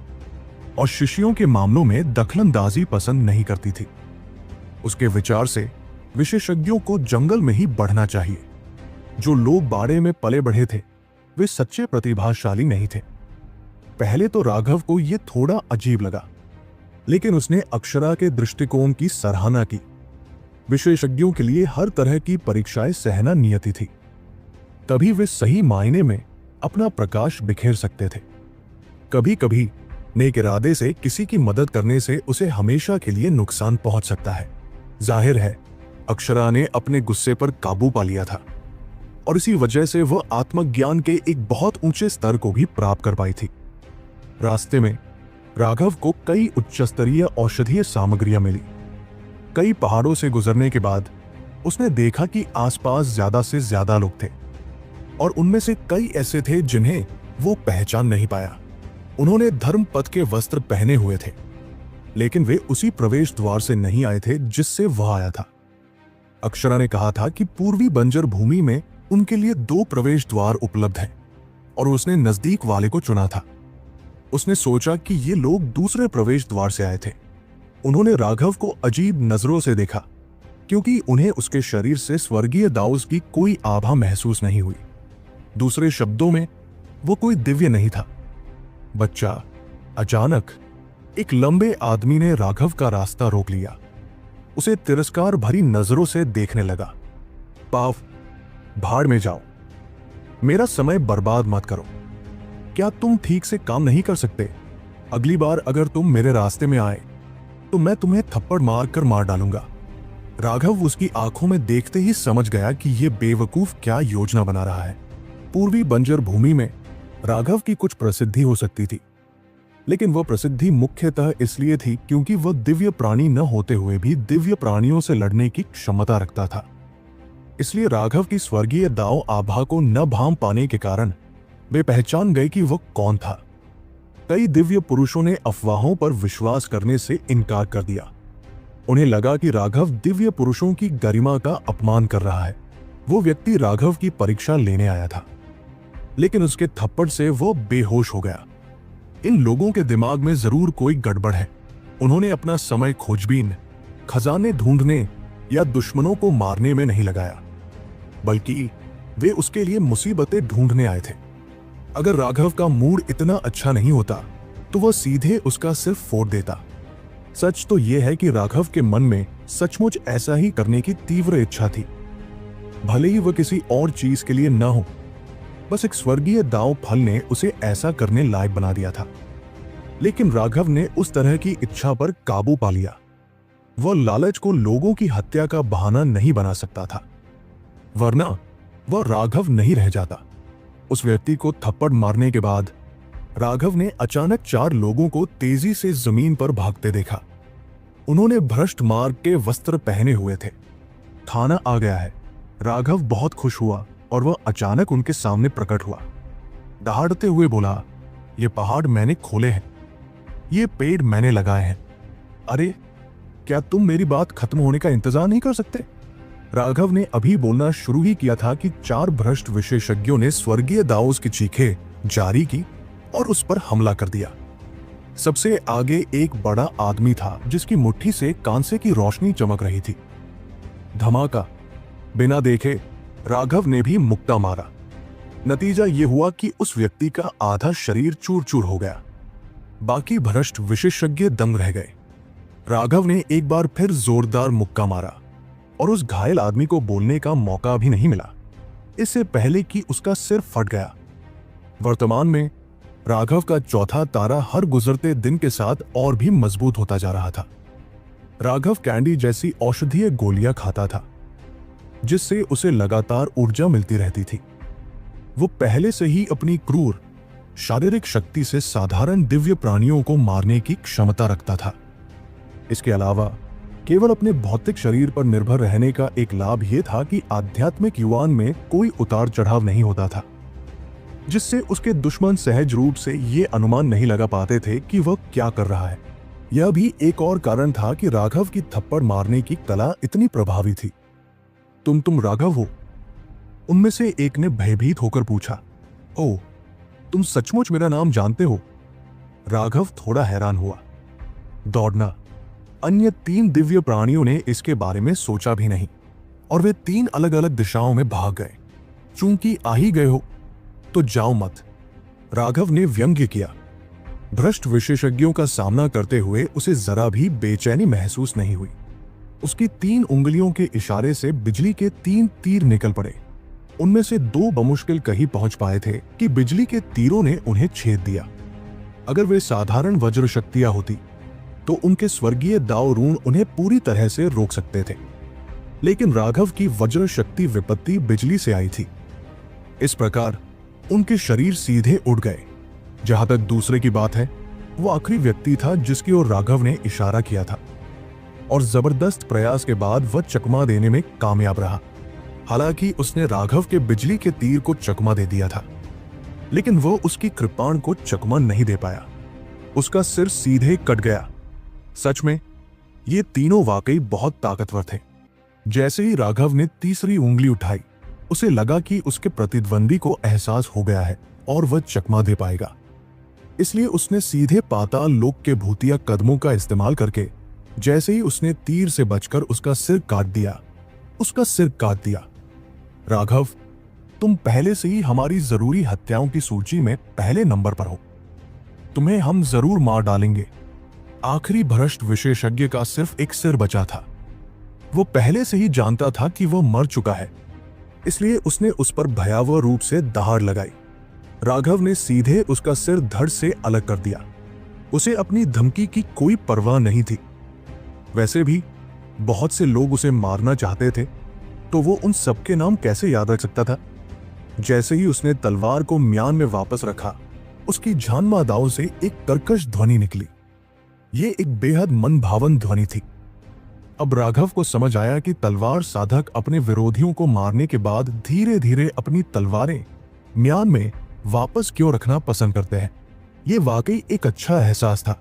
और शिष्यों के मामलों में दखलंदाजी पसंद नहीं करती थी। उसके विचार से विशेषज्ञों को जंगल में ही बढ़ना चाहिए। जो लोग बाड़े में पले बढ़े थे वे सच्चे प्रतिभाशाली नहीं थे। पहले तो राघव को यह थोड़ा अजीब लगा, लेकिन उसने अक्षरा के दृष्टिकोण की सराहना की। विशेषज्ञों के लिए हर तरह की परीक्षाएं सहना नियति थी, तभी वे सही मायने में अपना प्रकाश बिखेर सकते थे। कभी कभी नेक इरादे से किसी की मदद करने से उसे हमेशा के लिए नुकसान पहुंच सकता है। जाहिर है अक्षरा ने अपने गुस्से पर काबू पा लिया था और इसी वजह से वह आत्मज्ञान के एक बहुत ऊंचे स्तर को भी प्राप्त कर पाई थी। रास्ते में राघव को कई उच्च स्तरीय औषधीय सामग्रियां मिली। कई पहाड़ों से गुजरने के बाद उसने देखा कि आसपास ज्यादा से ज्यादा लोग थे और उनमें से कई ऐसे थे जिन्हें वो पहचान नहीं पाया। उन्होंने धर्म पथ के वस्त्र पहने हुए थे, लेकिन वे उसी प्रवेश द्वार से नहीं आए थे जिससे वह आया था। अक्षरा ने कहा था कि पूर्वी बंजर भूमि में उनके लिए 2 प्रवेश द्वार उपलब्ध हैं और उसने नजदीक वाले को चुना था। उसने सोचा कि ये लोग दूसरे प्रवेश द्वार से आए थे। उन्होंने राघव को अजीब नजरों से देखा क्योंकि उन्हें उसके शरीर से स्वर्गीय दाऊस की कोई आभा महसूस नहीं हुई। दूसरे शब्दों में वो कोई दिव्य नहीं था। बच्चा, अचानक एक लंबे आदमी ने राघव का रास्ता रोक लिया। उसे तिरस्कार भरी नजरों से देखने लगा। पाव, भाड़ में जाओ, मेरा समय बर्बाद मत करो। क्या तुम ठीक से काम नहीं कर सकते? अगली बार अगर तुम मेरे रास्ते में आए तो मैं तुम्हें थप्पड़ मार कर मार डालूंगा। राघव उसकी आंखों में देखते ही समझ गया कि यह बेवकूफ क्या योजना बना रहा है। पूर्वी बंजर भूमि में राघव की कुछ प्रसिद्धि हो सकती थी, लेकिन वह प्रसिद्धि मुख्यतः इसलिए थी क्योंकि वह दिव्य प्राणी न होते हुए भी दिव्य प्राणियों से लड़ने की क्षमता रखता था। इसलिए राघव की स्वर्गीय दाव आभा को न भांप पाने के कारण वे पहचान गए कि वह कौन था। कई दिव्य पुरुषों ने अफवाहों पर विश्वास करने से इनकार कर दिया। उन्हें लगा कि राघव दिव्य पुरुषों की गरिमा का अपमान कर रहा है। वो व्यक्ति राघव की परीक्षा लेने आया था, लेकिन उसके थप्पड़ से वो बेहोश हो गया। इन लोगों के दिमाग में जरूर कोई गड़बड़ है। उन्होंने अपना समय खोजबीन, खजाने ढूंढने या दुश्मनों को मारने में नहीं लगाया, बल्कि वे उसके लिए मुसीबतें ढूंढने आए थे। अगर राघव का मूड इतना अच्छा नहीं होता तो वह सीधे उसका सिर फोड़ देता। सच तो यह है कि राघव के मन में सचमुच ऐसा ही करने की तीव्र इच्छा थी, भले ही वह किसी और चीज के लिए न हो। बस एक स्वर्गीय दांव फल ने उसे ऐसा करने लायक बना दिया था। लेकिन राघव ने उस तरह की इच्छा पर काबू पा लिया। वह लालच को लोगों की हत्या का बहाना नहीं बना सकता था, वरना वह राघव नहीं रह जाता। उस व्यक्ति को थप्पड़ मारने के बाद राघव ने अचानक 4 लोगों को तेजी से जमीन पर भागते देखा। उन्होंने भ्रष्ट मार्ग के वस्त्र पहने हुए थे। खाना आ गया है। राघव बहुत खुश हुआ और वह अचानक उनके सामने प्रकट हुआ। दहाड़ते हुए बोला, ये पहाड़ मैंने खोले हैं, ये पेड़ मैंने लगाए हैं। अरे, क्या तुम मेरी बात खत्म होने का इंतजार नहीं कर सकते? राघव ने अभी बोलना शुरू ही किया था कि 4 भ्रष्ट विशेषज्ञों ने स्वर्गीय दाऊस की चीखें जारी की और उस पर हमला कर दिया। सबसे आगे एक बड़ा आदमी था जिसकी मुट्ठी से कांसे की रोशनी चमक रही थी। धमाका! बिना देखे राघव ने भी मुक्का मारा। नतीजा यह हुआ कि उस व्यक्ति का आधा शरीर चूर चूर हो गया। बाकी भ्रष्ट विशेषज्ञ दंग रह गए। राघव ने एक बार फिर जोरदार मुक्का मारा और उस घायल आदमी को बोलने का मौका भी नहीं मिला, इससे पहले कि उसका सिर फट गया। वर्तमान में राघव का चौथा तारा हर गुजरते दिन के साथ और भी मजबूत होता जा रहा था। राघव कैंडी जैसी औषधीय गोलियां खाता था, जिससे उसे लगातार ऊर्जा मिलती रहती थी। वो पहले से ही अपनी क्रूर शारीरिक शक्ति से साधारण दिव्य प्राणियों को मारने की क्षमता रखता था। इसके अलावा केवल अपने भौतिक शरीर पर निर्भर रहने का एक लाभ यह था कि आध्यात्मिक युवान में कोई उतार चढ़ाव नहीं होता था, जिससे उसके दुश्मन सहज रूप से ये अनुमान नहीं लगा पाते थे कि वह क्या कर रहा है। यह भी एक और कारण था कि राघव की थप्पड़ मारने की कला इतनी प्रभावी थी। तुम राघव हो? उनमें से एक ने भयभीत होकर पूछा। ओह, तुम सचमुच मेरा नाम जानते हो? राघव थोड़ा हैरान हुआ। दौड़ना! अन्य 3 दिव्य प्राणियों ने इसके बारे में सोचा भी नहीं और वे 3 अलग अलग दिशाओं में भाग गए। चूंकि आ ही गए हो तो जाओ मत, राघव ने व्यंग्य किया। भ्रष्ट विशेषज्ञों का सामना करते हुए उसे जरा भी बेचैनी महसूस नहीं हुई। उसकी 3 उंगलियों के इशारे से बिजली के 3 तीर निकल पड़े। उनमें से 2 बमुश्किल कहीं पहुंच पाए थे कि बिजली के तीरों ने उन्हें छेद दिया। अगर वे साधारण वज्र शक्तियां होती तो उनके स्वर्गीय दावरून उन्हें पूरी तरह से रोक सकते थे, लेकिन राघव की वज्र शक्ति विपत्ति बिजली से आई थी। इस प्रकार उनके शरीर सीधे उड़ गए। जहां तक दूसरे की बात है, वो आखिरी व्यक्ति था जिसकी ओर राघव ने इशारा किया था, और जबरदस्त प्रयास के बाद वह चकमा देने में कामयाब रहा। हालांकि उसने राघव के बिजली के तीर को चकमा दे दिया था, लेकिन वो उसकी कृपाण को चकमा नहीं दे पाया। उसका सिर सीधे कट गया। सच में ये तीनों वाकई बहुत ताकतवर थे। जैसे ही राघव ने तीसरी उंगली उठाई, उसे लगा कि उसके प्रतिद्वंदी को एहसास हो गया है और वह चकमा दे पाएगा। इसलिए उसने सीधे पाताल लोक के भूतिया कदमों का इस्तेमाल करके जैसे ही उसने तीर से बचकर उसका सिर काट दिया। राघव, तुम पहले से ही हमारी जरूरी हत्याओं की सूची में पहले नंबर पर हो। तुम्हें हम जरूर मार डालेंगे। आखिरी भ्रष्ट विशेषज्ञ का सिर्फ एक सिर बचा था। वो पहले से ही जानता था कि वह मर चुका है, इसलिए उसने उस पर भयावह रूप से दहाड़ लगाई। राघव ने सीधे उसका सिर धड़ से अलग कर दिया। उसे अपनी धमकी की कोई परवाह नहीं थी। वैसे भी बहुत से लोग उसे मारना चाहते थे, तो वो उन सबके नाम कैसे याद रख सकता था। जैसे ही उसने तलवार को म्यान में वापस रखा, उसकी झानमा दाव से एक कर्कश ध्वनि निकली। ये एक बेहद मनभावन ध्वनि थी। अब राघव को समझ आया कि तलवार साधक अपने विरोधियों को मारने के बाद धीरे धीरे अपनी तलवारें म्यान में वापस क्यों रखना पसंद करते हैं। यह वाकई एक अच्छा एहसास था।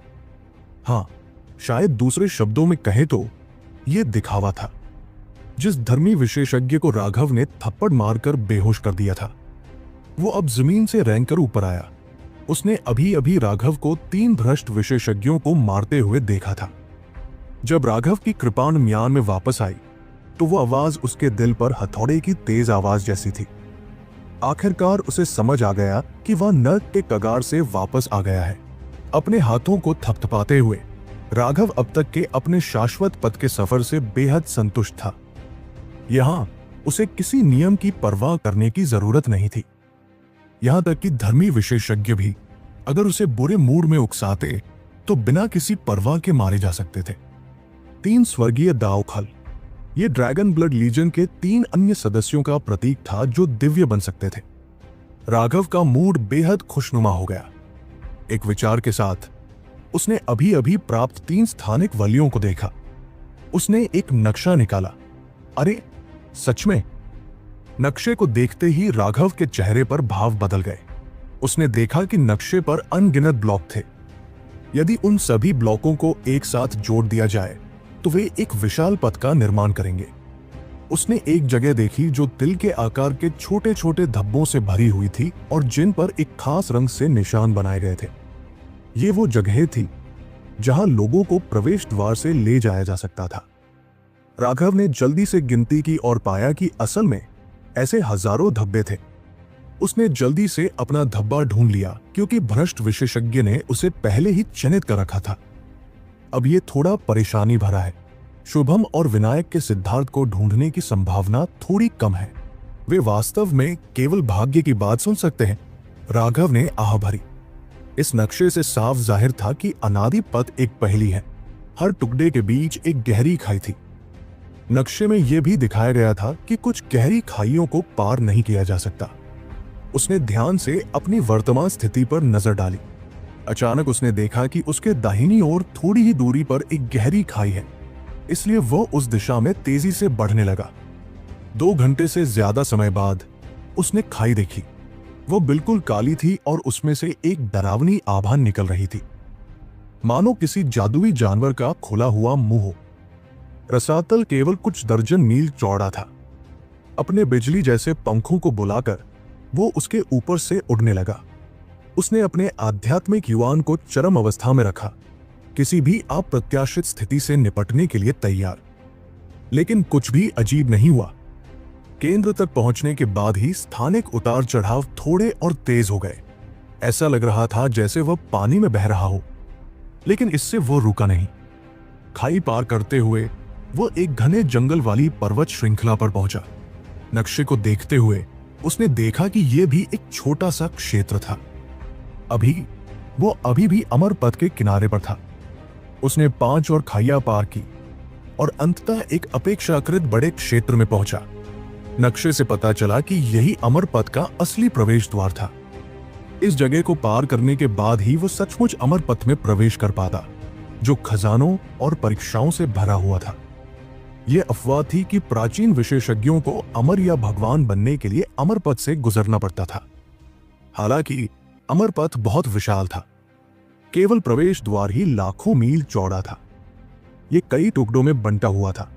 हाँ, शायद दूसरे शब्दों में कहे तो यह दिखावा था। जिस धर्मी विशेषज्ञ को राघव ने थप्पड़ मारकर बेहोश कर दिया था, वो अब जमीन से रेंगकर ऊपर आया। उसने अभी अभी राघव को 3 भ्रष्ट विशेषज्ञों को मारते हुए देखा था। जब राघव की कृपाण म्यान में वापस आई, तो वो आवाज उसके दिल पर हथौड़े की तेज आवाज जैसी थी। आखिरकार उसे समझ आ गया कि वह नर्क के कगार से वापस आ गया है। अपने हाथों को थपथपाते हुए राघव अब तक के अपने शाश्वत पद के सफर से बेहद संतुष्ट था। यहां उसे किसी नियम की परवाह करने की जरूरत नहीं थी। यहां तक कि धर्मी विशेषज्ञ भी अगर उसे बुरे मूड में उकसाते तो बिना किसी परवाह के मारे जा सकते थे। 3 स्वर्गीय दावखल, ये ड्रैगन ब्लड लीजन के 3 अन्य सदस्यों का प्रतीक था जो दिव्य बन सकते थे। राघव का मूड बेहद खुशनुमा हो गया। एक विचार के साथ उसने अभी अभी प्राप्त 3 स्थानिक वलियों को देखा। उसने एक नक्शा निकाला। अरे सच में! नक्शे को देखते ही राघव के चेहरे पर भाव बदल गए। उसने देखा कि नक्शे पर अनगिनत ब्लॉक थे। यदि उन सभी ब्लॉकों को एक साथ जोड़ दिया जाए तो वे एक विशाल पथ का निर्माण करेंगे। उसने एक जगह देखी जो तिल के आकार के छोटे छोटे धब्बों से भरी हुई थी और जिन पर एक खास रंग से निशान बनाए गए थे। ये वो जगह थी जहां लोगों को प्रवेश द्वार से ले जाया जा सकता था। राघव ने जल्दी से गिनती की और पाया कि असल में ऐसे हजारों धब्बे थे। उसने जल्दी से अपना धब्बा ढूंढ लिया क्योंकि भ्रष्ट विशेषज्ञ ने उसे पहले ही चिन्हित कर रखा था। अब ये थोड़ा परेशानी भरा है। शुभम और विनायक के सिद्धार्थ को ढूंढने की संभावना थोड़ी कम है। वे वास्तव में केवल भाग्य की बात सुन सकते हैं। राघव ने आह भरी। इस नक्शे से साफ जाहिर था कि अनादि पथ एक पहेली है। हर टुकड़े के बीच एक गहरी खाई थी। नक्शे में यह भी दिखाया गया था कि कुछ गहरी खाइयों को पार नहीं किया जा सकता। उसने ध्यान से अपनी वर्तमान स्थिति पर नजर डाली। अचानक उसने देखा कि उसके दाहिनी ओर थोड़ी ही दूरी पर एक गहरी खाई है, इसलिए वो उस दिशा में तेजी से बढ़ने लगा। 2 घंटे से ज्यादा समय बाद उसने खाई देखी। वो बिल्कुल काली थी और उसमें से एक डरावनी आभा निकल रही थी, मानो किसी जादुई जानवर का खुला हुआ मुंह हो। रसातल केवल कुछ दर्जन मील चौड़ा था। अपने बिजली जैसे पंखों को बुलाकर वो उसके ऊपर से उड़ने लगा। उसने अपने आध्यात्मिक युवान को चरम अवस्था में रखा, किसी भी अप्रत्याशित स्थिति से निपटने के लिए तैयार। लेकिन कुछ भी अजीब नहीं हुआ। केंद्र तक पहुंचने के बाद ही स्थानिक उतार चढ़ाव थोड़े और तेज हो गए। ऐसा लग रहा था जैसे वह पानी में बह रहा हो, लेकिन इससे वो रुका नहीं। खाई पार करते हुए वो एक घने जंगल वाली पर्वत श्रृंखला पर पहुंचा। नक्शे को देखते हुए उसने देखा कि यह भी एक छोटा सा क्षेत्र था। अभी वो अभी भी अमर पथ के किनारे पर था। उसने 5 और खाइयां पार की और अंततः एक अपेक्षाकृत बड़े क्षेत्र में पहुंचा। नक्शे से पता चला कि यही अमर पथ का असली प्रवेश द्वार था। इस जगह को पार करने के बाद ही वो सचमुच अमर पथ में प्रवेश कर पाता, जो खजानों और परीक्षाओं से भरा हुआ था। यह अफवाह थी कि प्राचीन विशेषज्ञों को अमर या भगवान बनने के लिए अमर पथ से गुजरना पड़ता था। हालांकि अमर पथ बहुत विशाल था। केवल प्रवेश द्वार ही लाखों मील चौड़ा था। यह कई टुकड़ों में बंटा हुआ था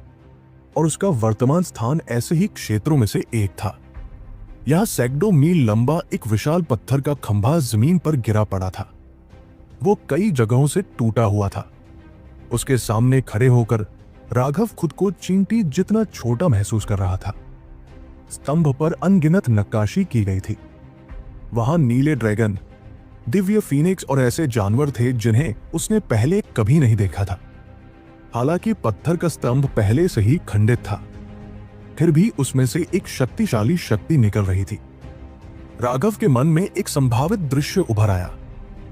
और उसका वर्तमान स्थान ऐसे ही क्षेत्रों में से एक था। यहां सैकड़ों मील लंबा एक विशाल पत्थर का खंभा जमीन पर गिरा पड़ा था। वो कई जगहों से टूटा हुआ था। उसके सामने खड़े होकर राघव खुद को चींटी जितना छोटा महसूस कर रहा था। स्तंभ पर अनगिनत नक्काशी की गई थी। वहां नीले ड्रैगन, दिव्य फीनिक्स और ऐसे जानवर थे जिन्हें उसने पहले कभी नहीं देखा था। हालांकि पत्थर का स्तंभ पहले से ही खंडित था, फिर भी उसमें से एक शक्तिशाली शक्ति निकल रही थी। राघव के मन में एक संभावित दृश्य उभर आया।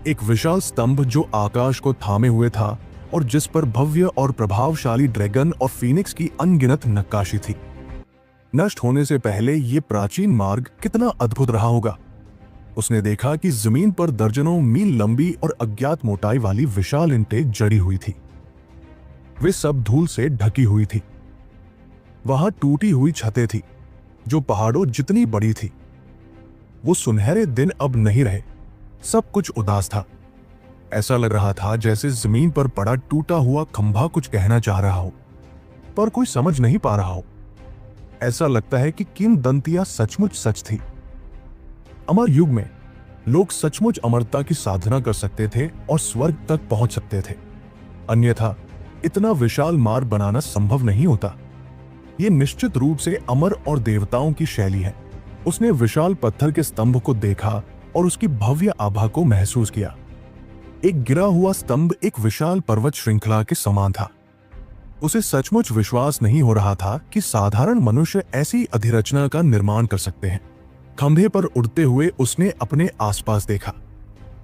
एक विशाल स्तंभ जो आकाश को थामे हुए था और जिस पर भव्य और प्रभावशाली ड्रैगन और फीनिक्स की अनगिनत नक्काशी थी। नष्ट होने से पहले यह प्राचीन मार्ग कितना अद्भुत रहा होगा। उसने देखा कि जमीन पर दर्जनों मील लंबी और अज्ञात मोटाई वाली विशाल ईंटें जड़ी हुई थी। वे सब धूल से ढकी हुई थी। वहां टूटी हुई छतें थी जो पहाड़ों जितनी बड़ी थी। वो सुनहरे दिन अब नहीं रहे। सब कुछ उदास था। ऐसा लग रहा था जैसे जमीन पर पड़ा टूटा हुआ खंभा कुछ कहना चाह रहा हो, पर कोई समझ नहीं पा रहा हो। ऐसा लगता है कि किंवदंतियां सचमुच सच थी। अमर युग में लोग सचमुच अमरता की साधना कर सकते थे और स्वर्ग तक पहुंच सकते थे। अन्यथा इतना विशाल मार्ग बनाना संभव नहीं होता। यह निश्चित रूप से अमर और देवताओं की शैली है। उसने विशाल पत्थर के स्तंभ को देखा और उसकी भव्य आभा को महसूस किया। एक गिरा हुआ स्तंभ एक विशाल पर्वत श्रृंखला के समान था। उसे सचमुच विश्वास नहीं हो रहा था कि साधारण मनुष्य ऐसी अधिरचना का निर्माण कर सकते हैं। खंभे पर उड़ते हुए उसने अपने आसपास देखा।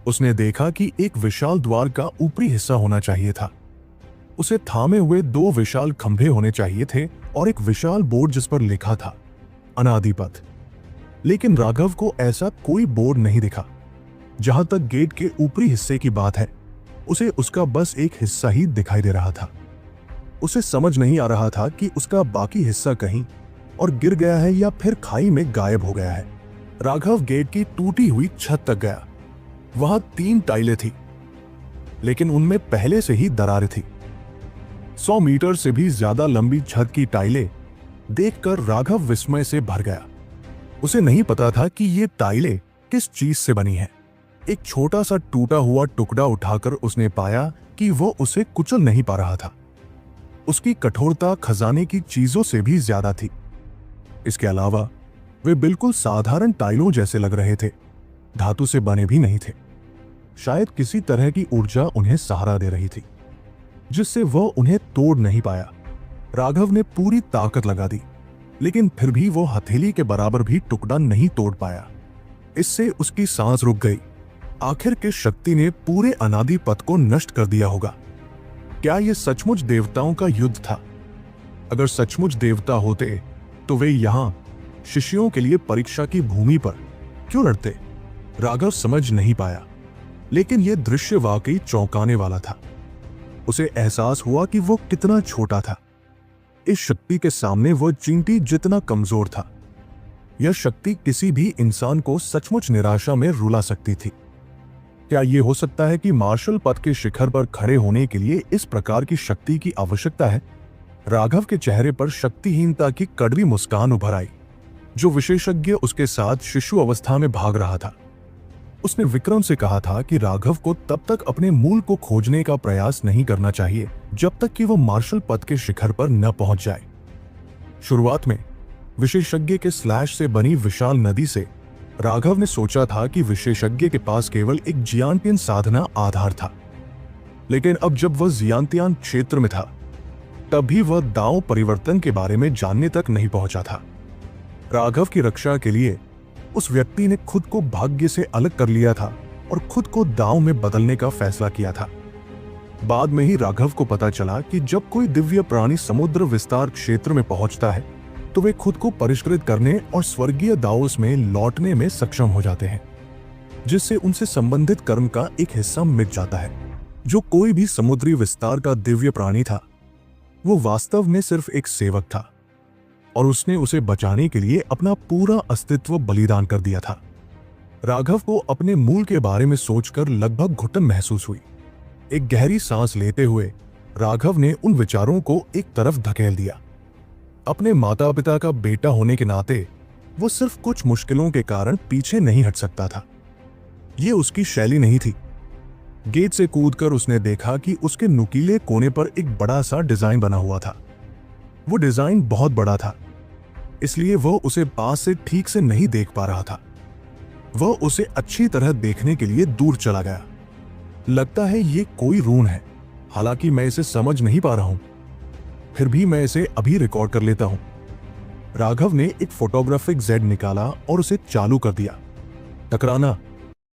उसने देखा कि एक विशाल द्वार का ऊपरी हिस्सा होना चाहिए था। उसे थामे हुए 2 विशाल खंभे होने चाहिए थे और एक विशाल बोर्ड जिस पर लिखा था अनादि पथ। लेकिन राघव को ऐसा कोई बोर्ड नहीं दिखा। जहां तक गेट के ऊपरी हिस्से की बात है, उसे उसका बस एक हिस्सा ही दिखाई दे रहा था। उसे समझ नहीं आ रहा था कि उसका बाकी हिस्सा कहीं और गिर गया है या फिर खाई में गायब हो गया है। राघव गेट की टूटी हुई छत तक गया। वहां 3 टाइलें थी, लेकिन उनमें पहले से ही दरारें थी। 100 मीटर से भी ज्यादा लंबी छत की टाइलें देखकर राघव विस्मय से भर गया। उसे नहीं पता था कि ये टाइलें किस चीज से बनी है। एक छोटा सा टूटा हुआ टुकड़ा उठाकर उसने पाया कि वो उसे कुचल नहीं पा रहा था। उसकी कठोरता खजाने की चीजों से भी ज्यादा थी। इसके अलावा वे बिल्कुल साधारण टाइलों जैसे लग रहे थे, धातु से बने भी नहीं थे। शायद किसी तरह की ऊर्जा उन्हें सहारा दे रही थी, जिससे वह उन्हें तोड़ नहीं पाया। राघव ने पूरी ताकत लगा दी, लेकिन फिर भी वो हथेली के बराबर भी टुकड़ा नहीं तोड़ पाया। इससे उसकी सांस रुक गई। आखिर किस शक्ति ने पूरे अनादि पथ को नष्ट कर दिया होगा? क्या यह सचमुच देवताओं का युद्ध था? अगर सचमुच देवता होते तो वे यहां शिष्यों के लिए परीक्षा की भूमि पर क्यों लड़ते? राघव समझ नहीं पाया, लेकिन यह दृश्य वाकई चौंकाने वाला था। उसे एहसास हुआ कि वो कितना छोटा था। इस शक्ति के सामने वो चींटी जितना कमजोर था। यह शक्ति किसी भी इंसान को सचमुच निराशा में रुला सकती थी। क्या यह हो सकता है कि मार्शल पथ के शिखर पर खड़े होने के लिए इस प्रकार की शक्ति की आवश्यकता है? राघव के चेहरे पर शक्तिहीनता की कड़वी मुस्कान उभर आई। जो विशेषज्ञ उसके साथ शिशु अवस्था में भाग रहा था, उसने विक्रम से कहा था कि राघव को तब तक अपने मूल को खोजने का प्रयास नहीं करना चाहिए जब तक कि वो मार्शल पथ के शिखर पर न पहुंच जाए। शुरुआत में विशेषज्ञ के स्लैश से बनी विशाल नदी से राघव ने सोचा था कि विशेषज्ञ के पास केवल एक जियांतियन साधना आधार था, लेकिन अब जब वह जियांतियान क्षेत्र में था, तब भी वह दांव परिवर्तन के बारे में जानने तक नहीं पहुंचा था। राघव की रक्षा के लिए उस व्यक्ति ने खुद को भाग्य से अलग कर लिया था और खुद को दांव में बदलने का फैसला किया था। बाद में ही राघव को पता चला कि जब कोई दिव्य प्राणी समुद्र विस्तार क्षेत्र में पहुंचता है तो वे खुद को परिष्कृत करने और स्वर्गीय दाओस में लौटने में सक्षम हो जाते हैं, जिससे उनसे संबंधित कर्म का एक हिस्सा मिट जाता है। जो कोई भी समुद्री विस्तार का दिव्य प्राणी था, वो वास्तव में सिर्फ एक सेवक था और उसने उसे बचाने के लिए अपना पूरा अस्तित्व बलिदान कर दिया था। राघव को अपने मूल के बारे में सोचकर लगभग घुटन महसूस हुई। एक गहरी सांस लेते हुए राघव ने उन विचारों को एक तरफ धकेल दिया। अपने माता पिता का बेटा होने के नाते वो सिर्फ कुछ मुश्किलों के कारण पीछे नहीं हट सकता था। ये उसकी शैली नहीं थी। गेट से कूदकर उसने देखा कि उसके नुकीले कोने पर एक बड़ा सा डिजाइन बना हुआ था। वो डिजाइन बहुत बड़ा था, इसलिए वह उसे पास से ठीक से नहीं देख पा रहा था। वह उसे अच्छी तरह देखने के लिए दूर चला गया। लगता है ये कोई रून है, हालांकि मैं इसे समझ नहीं पा रहा हूं। फिर भी मैं इसे अभी रिकॉर्ड कर लेता हूं। राघव ने एक फोटोग्राफिक जेड निकाला और उसे चालू कर दिया। टकराना